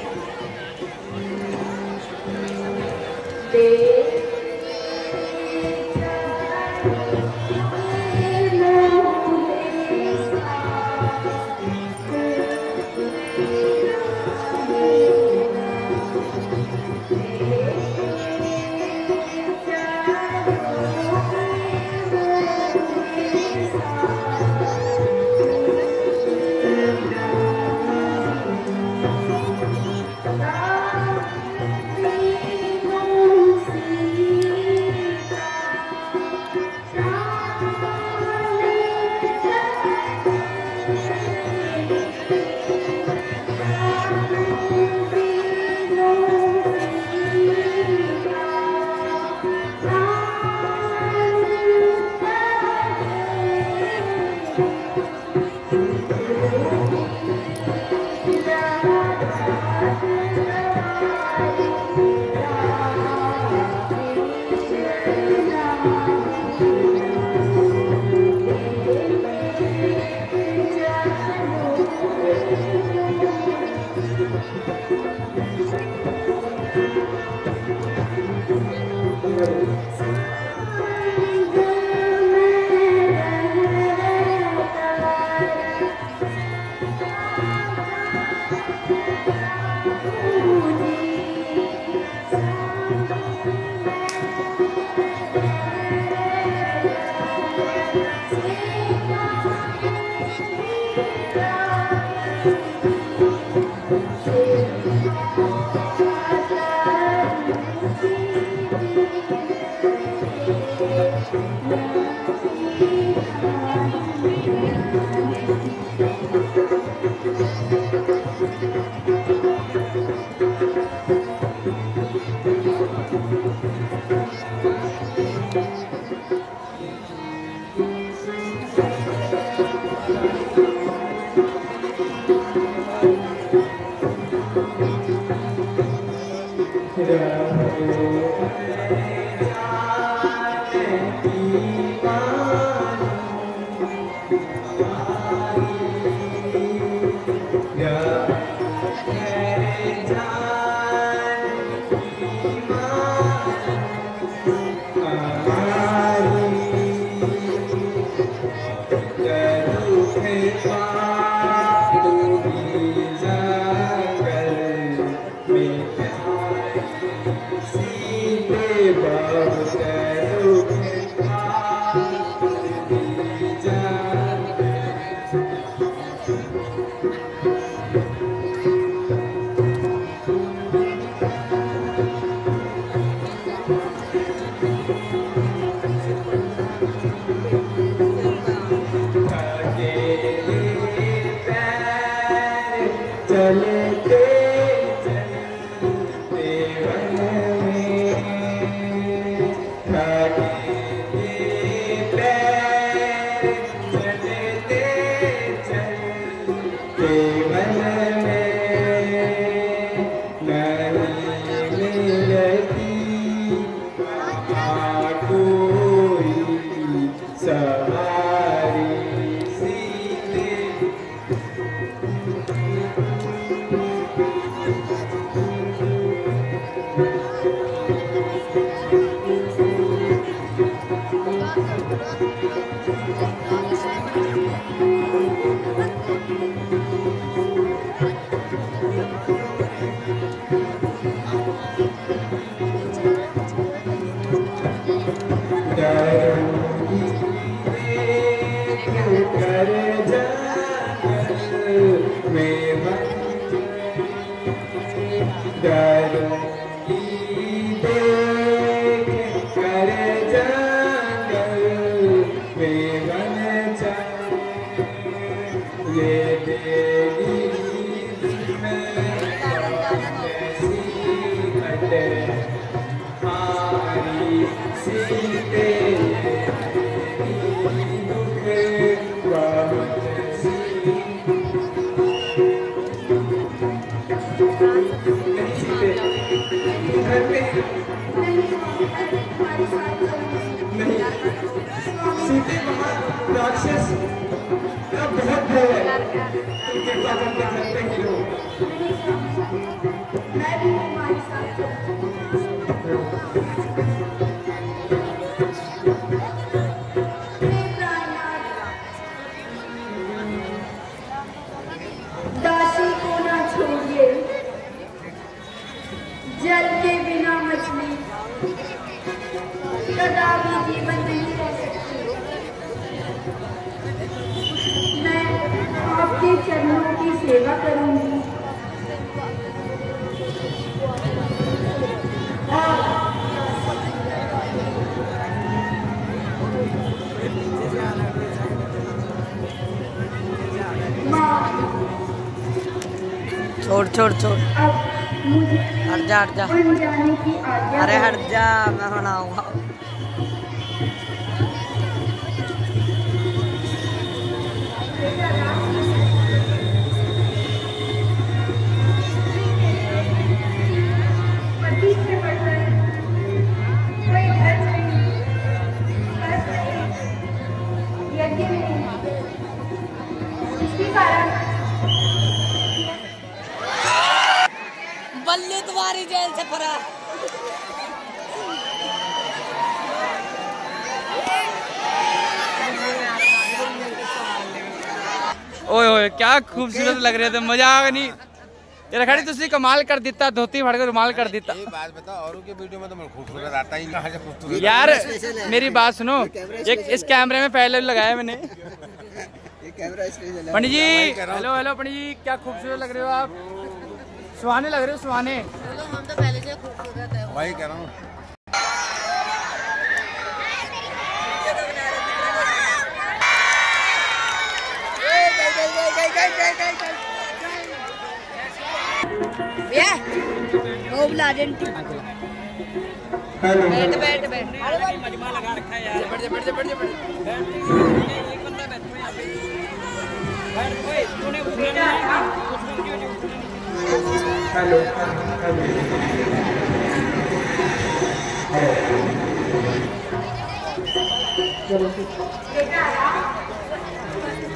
छोड़ हट जा अरे हट जा मैं बनाऊंगा। बल्ले तुम्हारी जेल से फरार। ओए ओए क्या खूबसूरत लग रहे थे, मजा आ गया नहीं यार। खड़ी तुझे कमाल कर देता, धोती फाड़ कर रुमाल कर देता। एक बात बताओ, औरों के वीडियो में तो मैं खूबसूरत आता ही कहाँ से खूबसूरत यार मेरी बात सुनो, एक इस कैमरे में पहले लगाया मैंने। पंडित जी हेलो हेलो पंडित जी, क्या खूबसूरत लग रहे हो आप, सुहाने लग रहे हो सुहाने। हम तो पहले से खूबसूरत है। वही कह रहा हूँ। बैठ मजमा लगा रखा है यार। बैठ जा एक बंदा बैठो यहाँ पे। बैठ कोई तूने उठना हेलो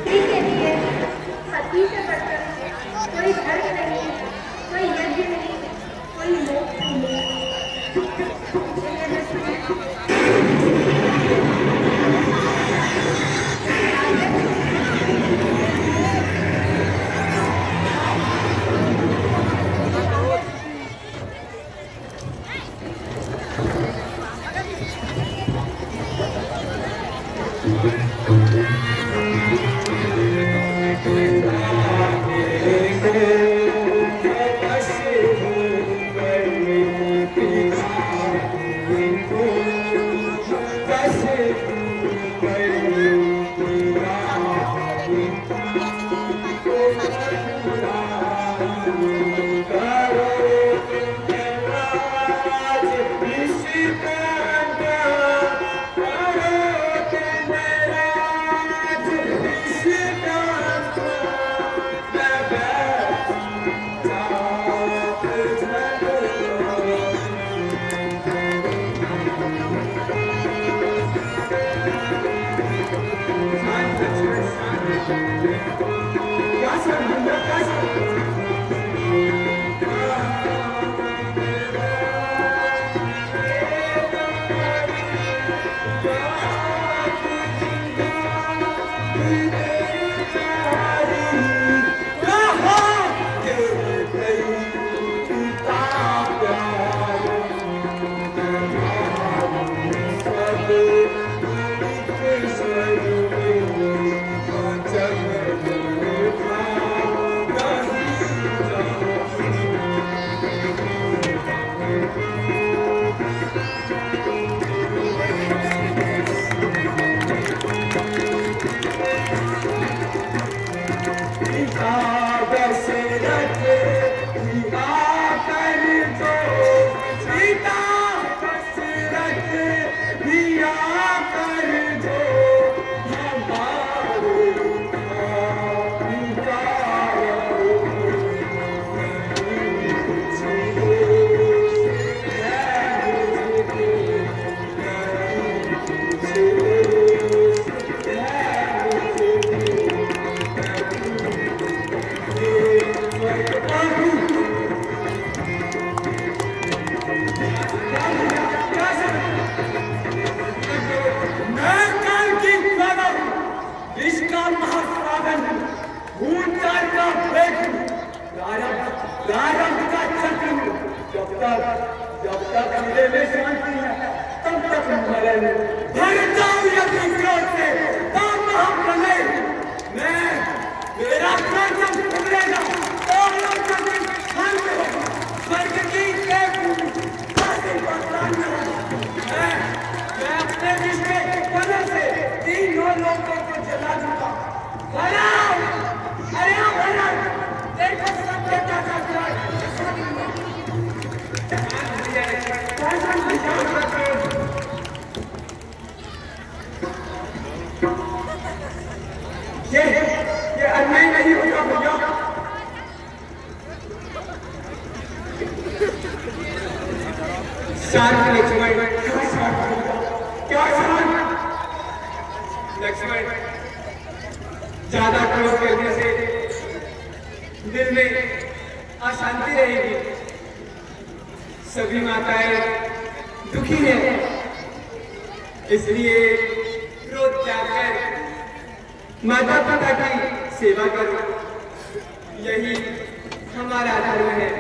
के लिए सती से बढ़कर कोई धर्म नहीं, कोई यज्ञ नहीं, कोई मोक्ष नहीं। ये अन्याय नहीं होगा भैया। शांत लक्ष्मण, क्या शांत लक्ष्मण? ज्यादा क्रोध करने से दिल में अशांति रहेगी। सभी माताएं दुखी हैं, इसलिए क्रोध त्याग कर माता पिता की सेवा करो, यही हमारा धर्म है।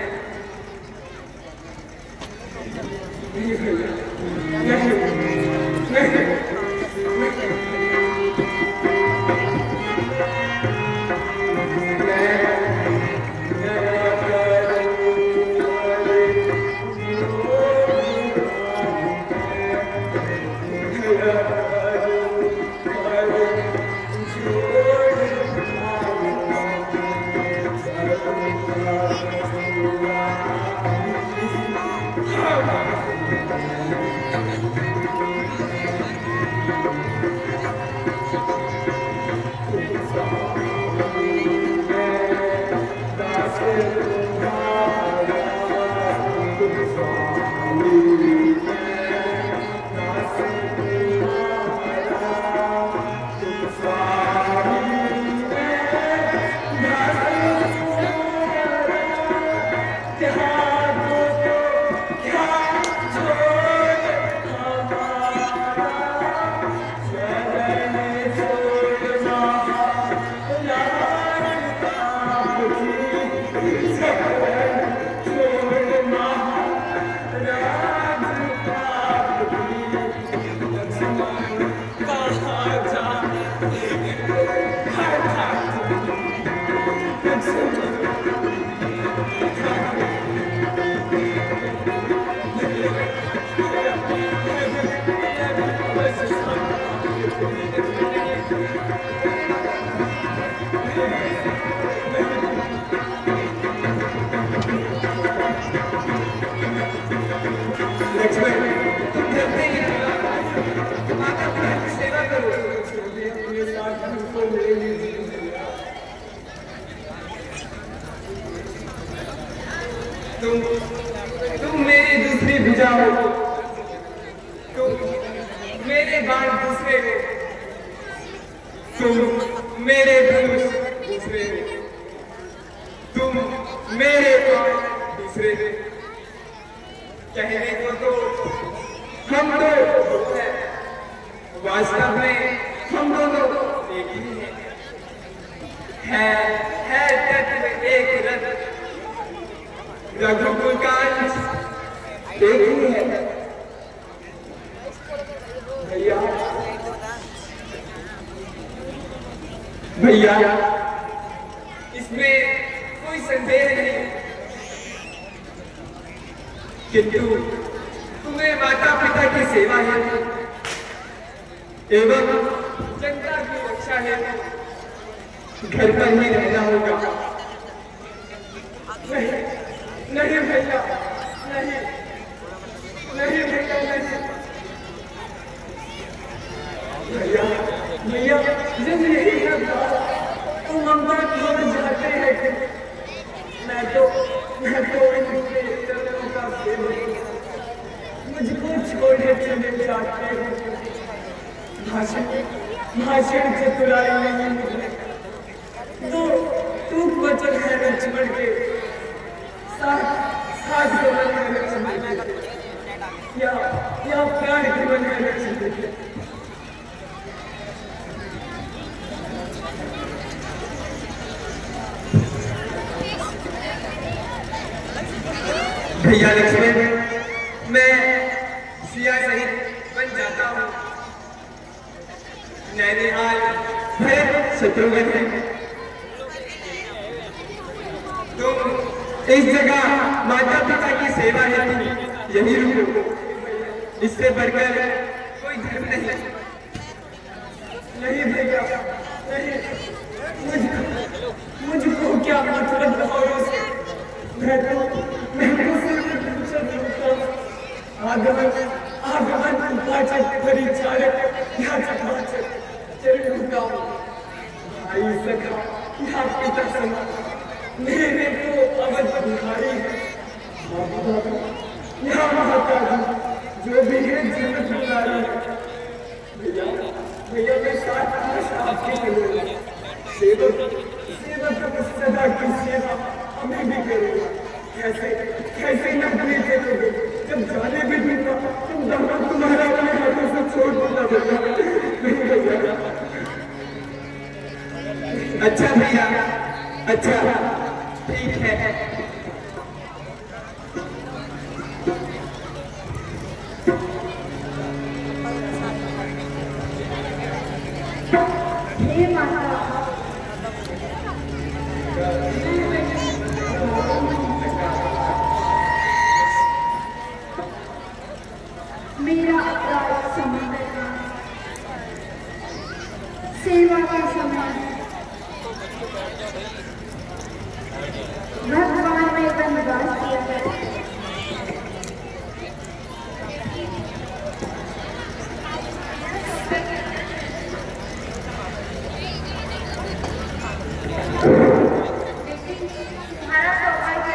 लक्ष्मण तुम डरते ही रहो, माता पिता की सेवा करो। तुम मेरी दूसरी भुजा हो, तुम मेरे बाण दूसरे हो, तुम मेरे धनुष दूसरे हो, तुम मेरे बाण दूसरे हो। कहने को तो हम दो हैं, वास्तव में हम दोनों एक ही हैं। है तट में एक रथ, रघुकुल का अंश एक ही है। भैया भैया इसमें कोई संदेह नहीं, किंतु तुम्हें माता पिता की सेवा है एवं जनता की रक्षा है, घर पर ही रहना होगा। नहीं भैया, नहीं नहीं भैया, नहीं भैया भैया, जब यही है तो ममता छोड़ जाते हैं। मैं तो इनके चरणों का सेवक, मुझको छोड़े चले जाते हैं। भाषण चतुराई नहीं मुझे, तो तू वचन है लक्ष्मण के साथ मन है लक्ष्मण के, या प्यार के मन है लक्ष्मण के। भैया लक्ष्मण, मैं सिया सहित बन जाता हूँ। नैनीहाल भरत शत्रुघ्न है, तुम इस जगह माता पिता की सेवा है, यही रुको। इससे बढ़कर कोई धर्म नहीं। नहीं भैया, नहीं, मुझको क्या मतलब औरों से? मैं तो आगमन वाचक परिचारक याचक वाचक चरणों का भाई सखा या पिता समा, मेरे तो अवध भिखारी है। या माता जी जो भी है जन्नत दुलारी है। भैया मैं साथ आपके करूँगा, सेवक सदा की सेवा हमें भी करूँगा। कैसे न बने थे जब जाने भी दूंगा, तुम दामन तुम्हारा अपने हाथों से छोड़ दूंगा भैया। अच्छा भैया, अच्छा ठीक है। हे माता, मेरा अपराध समंदर का, सेवा का समय भगवान ने वनवास किया है। तुम्हारा सौभाग्य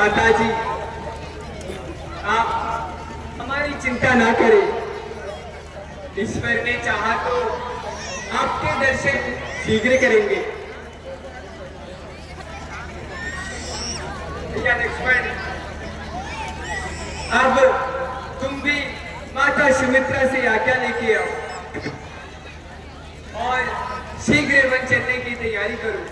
माता जी, आप हमारी चिंता ना करें। ईश्वर ने चाहा तो आपके दर्शन शीघ्र करेंगे। भैया लक्ष्मण, अब तुम भी माता सुमित्रा से आज्ञा लेके आओ और शीघ्र वन चलने की तैयारी करो।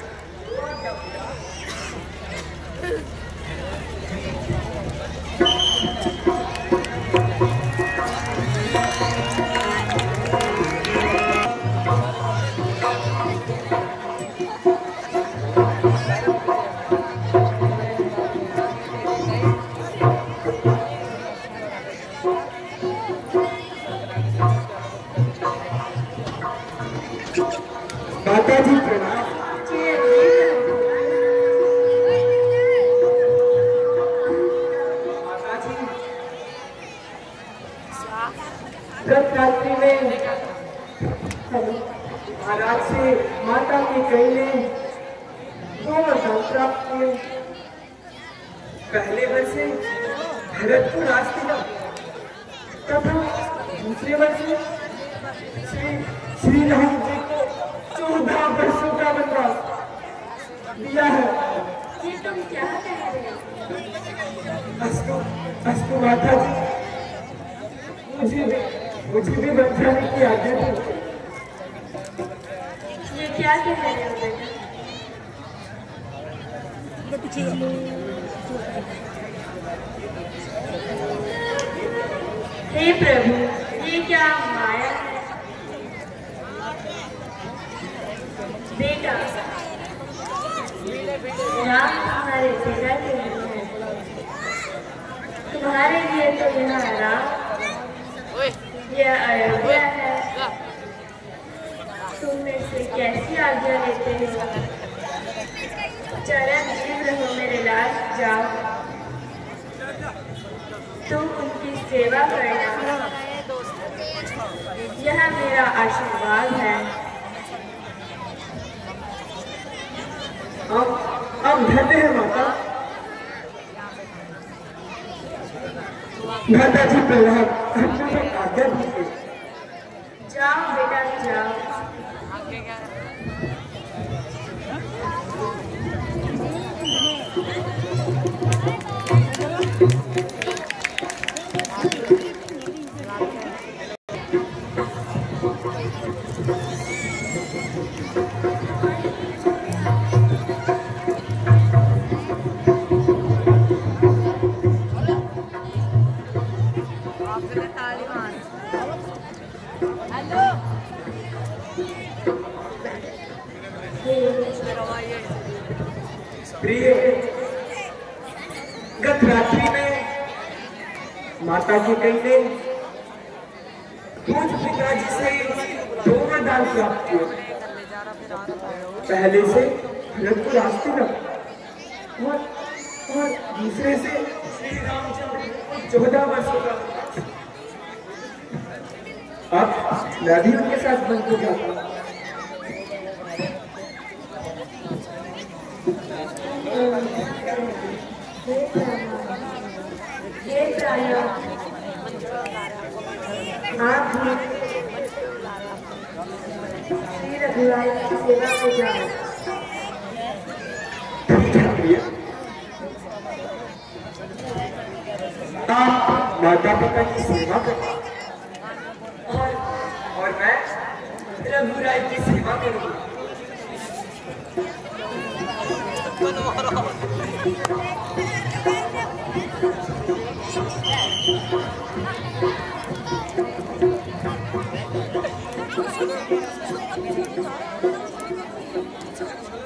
माता जी प्रणाम। माता जी, गत रात्रि में महाराज से माता के कई ने 2 वरदान प्राप्त किए। पहले वर से भरतपुर राजतिलक तथा दूसरे वर से श्री राम जी को 14 वर्षों का वनवास दिया है। ये तुम क्या कह रहे हो? अस्तु माता जी, मुझे भी बन जाने की आज्ञा दो। ये क्या कह रहे हो बेटा? हे प्रभु, ये क्या माया है? बेटा, राम तुम्हारे पिता के लिए है, तुम्हारे लिए तो यहाँ राम, यह अयोध्या है। तुम मेरे से कैसी आज्ञा लेते हो? चरण जीव रहो मेरे लाल, जाओ तुम उनकी सेवा करना, यह मेरा आशीर्वाद है। अब धन्य है माता। माता जी प्रणाम, आज्ञा दीजिए। जाओ बेटा जाओ। प्रिय, गत रात्रि में माता की कई ने पूज पिताजी से 2 वरदान प्राप्त किए। पहले से भरतपुर राजतिलक और दूसरे से श्री रामचंद्र 14 वर्षों का। अब मैं भी उनके साथ बन के जाता हूँ। आप भी श्री रघुराई की सेवा में जाओ। आप माता पिता की सेवा करें और मैं रघुराई की सेवा करूंगा।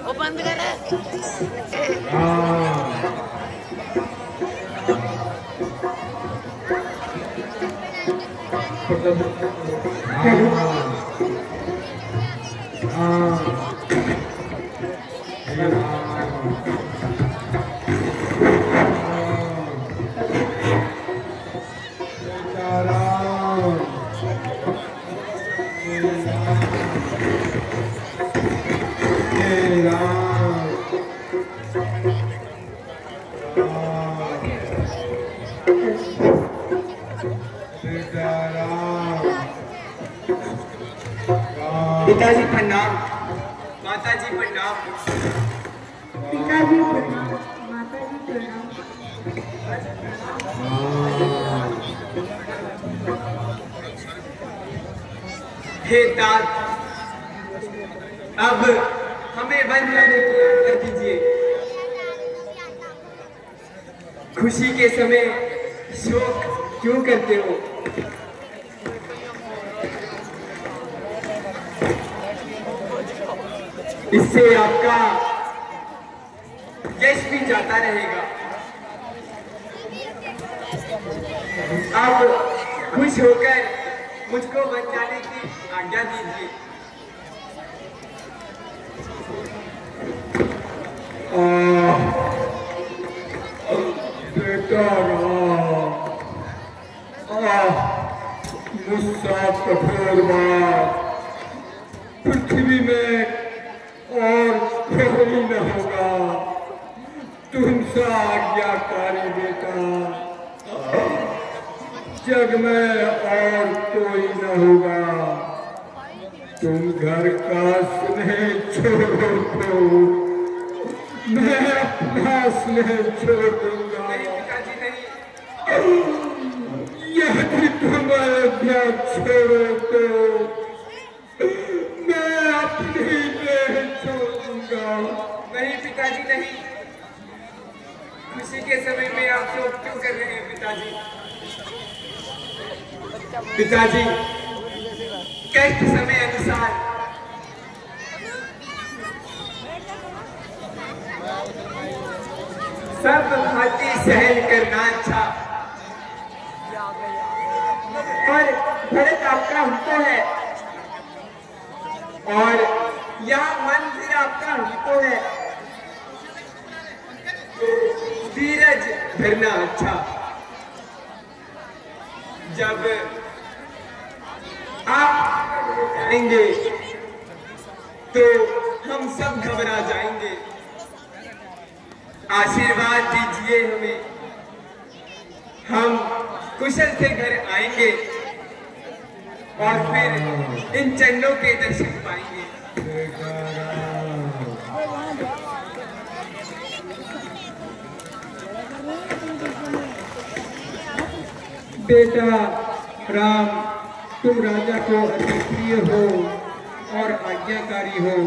वो बंद कर। पिताजी प्रणाम, माताजी प्रणाम। पिताजी प्रणाम, माताजी प्रणाम। हे तात, अब हमें वन जाने की आज्ञा दीजिए। खुशी के समय शोक क्यों करते हो? इससे आपका यश भी जाता रहेगा। अब खुश होकर मुझको वन जाने की आज्ञा दीजिए। मुझसा कठोर बात पृथ्वी में और कोई न होगा। तुमसा आज्ञाकारी बेटा जग में और कोई न होगा। तुम घर का स्नेह छोड़ो तो मैं अपना स्नेह छोड़ दूंगा। यदि तुम अयोध्या छोड़ो तो मैं अपनी देह छोड़ दूंगा। नहीं पिताजी नहीं, खुशी के समय में आप शोक क्यों कर रहे हैं पिताजी? पिताजी कष्ट समय अनुसार सब भांति सहन करना अच्छा। और भरत आपका हितो है और यह मन भी आपका हितो है। धीरज धरना अच्छा। जब आप जाएंगे तो हम सब घबरा जाएंगे। आशीर्वाद दीजिए हमें, हम कुशल से घर आएंगे और फिर इन चरणों के दर्शन पाएंगे। बेटा राम, तुम राजा को अति प्रिय हो और आज्ञाकारी हो,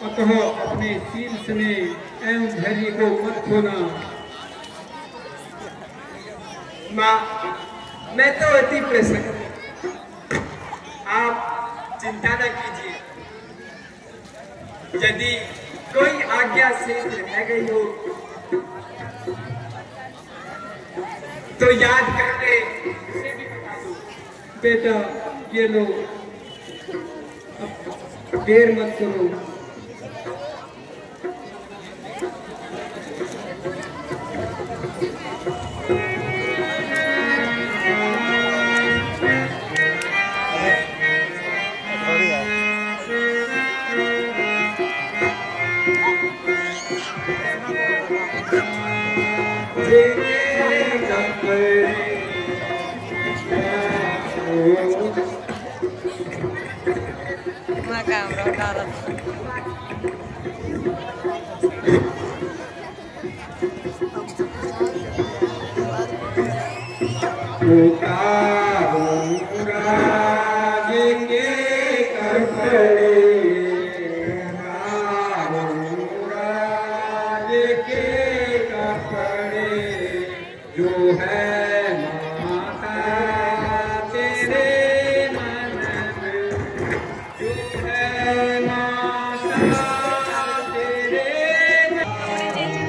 अतः अपने शील स्नेह एवं धैर्य को मत खोना। माँ, मैं तो अति प्रसन्न हूँ, आप चिंता न कीजिए। यदि कोई आज्ञा शेष रह गई हो तो याद करके उसे भी बता दो। बेटा ये लो, देर मत करो। मैं कैमरा उठा रहा था। जो है माता तेरे मन में, जो है माता तेरे मन में।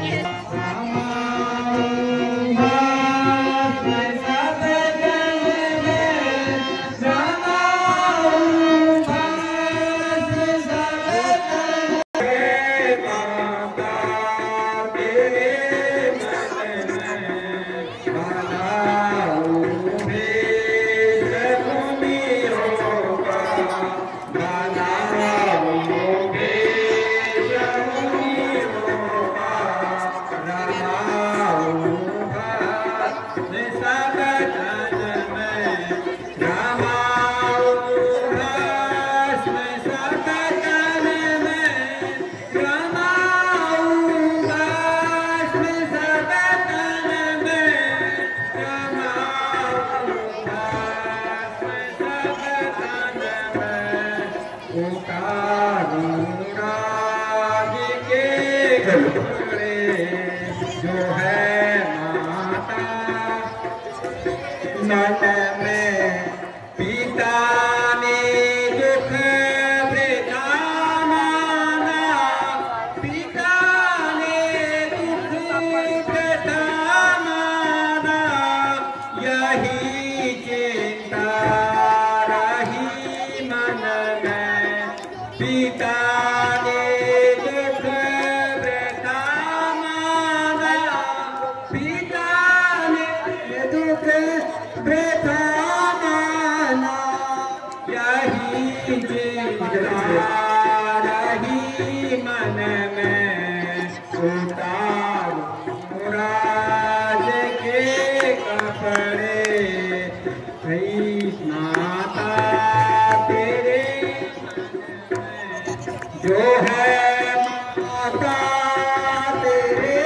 पिता ने दुख वृथा माना, पिता ने दुख वृथा माना, यही रही मन में उतारू राज के कपड़े, माता तेरे जो है माता तेरे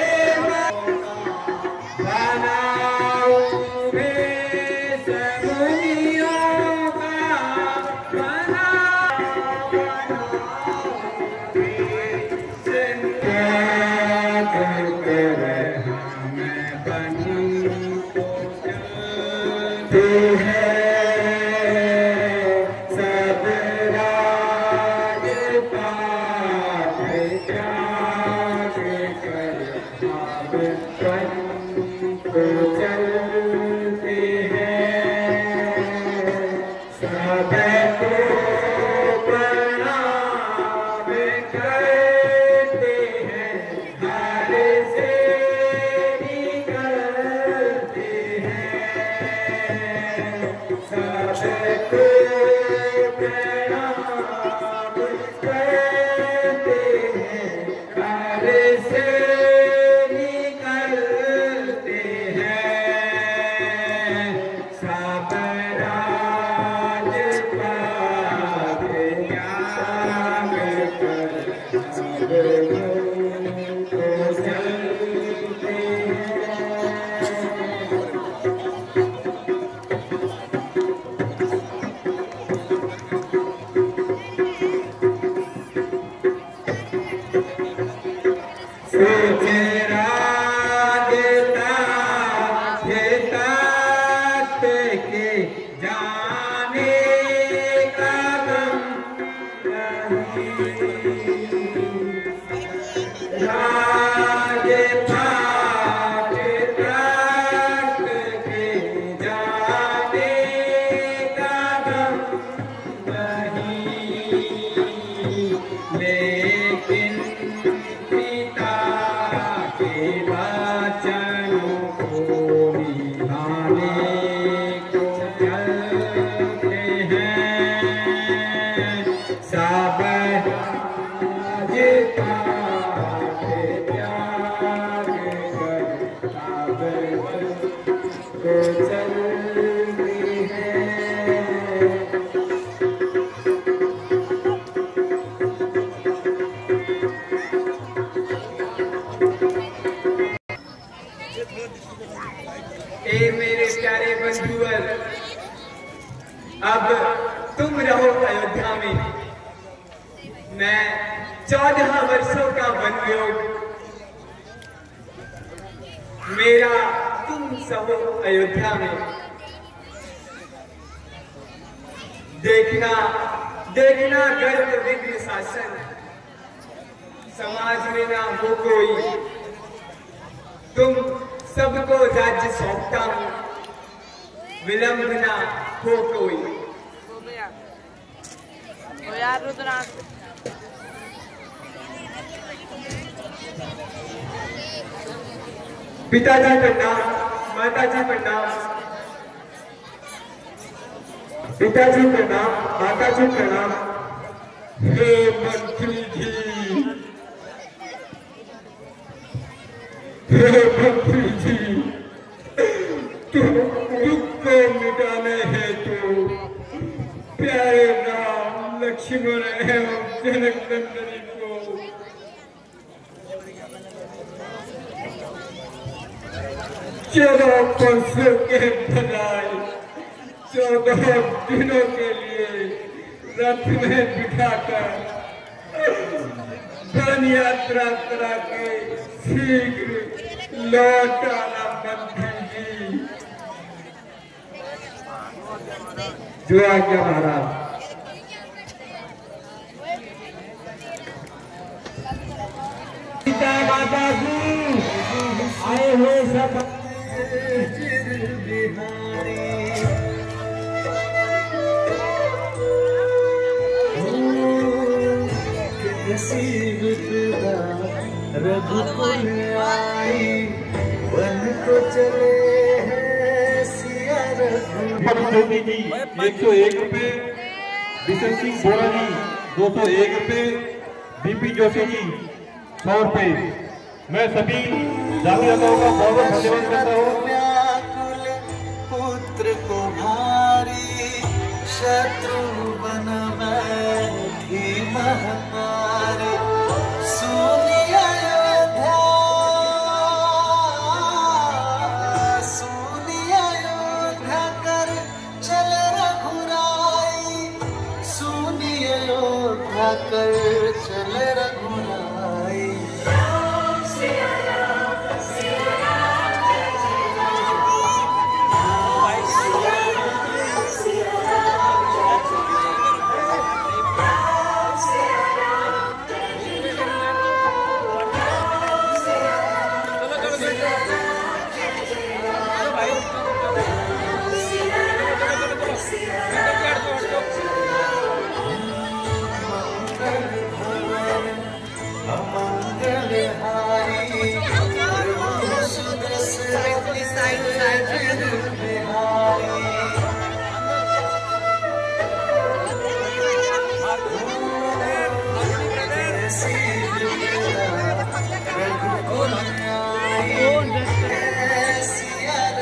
बनाओ वे समुनियों का, बनाओ हमें बनी तो है मेरे प्यारे बंधुअर, अब तुम रहो अयोध्या में, मैं 14 वर्षों का वनयोग, मेरा तुम सब अयोध्या में। देखना देखना गर्व विघ्न शासन, समाज में ना हो कोई, तुम सबको राज्य सौंपता हूं, विलंब ना हो कोई। यार रुद्रांश पिताजी प्रणाम, माताजी प्रणाम, पिताजी प्रणाम, माताजी प्रणाम। हे मंत्री जी, हे मंत्री जी, तुम दुख को मिटाने हेतु प्यारे राम लक्ष्मण एवं जनक नंदनी को 14 वर्षों के बजाय 14 दिनों के लिए रथ में बिठाकर वन यात्रा करा के शीघ्र लौट आना मंत्री जी। जो आज्ञा महाराज। पिता माता जी आए हुए सब कैसी विपदा रघुकुल आई, बन को चले हैं सिया ज्योति जी 101 रुपए, बिशन सिंह बोरा जी 201 रुपए, बीपी जोशी जी 100 रुपए। मैं सभी जाति नेताओं का बहुत बहुत धन्यवाद करता हूँ। व्याकुल पुत्र को भारी, शत्रु बन बैठी महामारी, सुनी अयोध्या, सुनी अयोध्या कर चल रघुराई, सुनी अयोध्या कर चल रघुराई।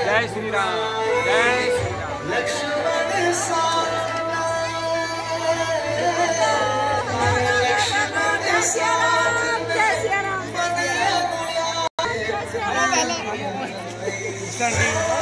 जय श्री राम, जय श्री राम। लक्ष्मण जय श्री राम।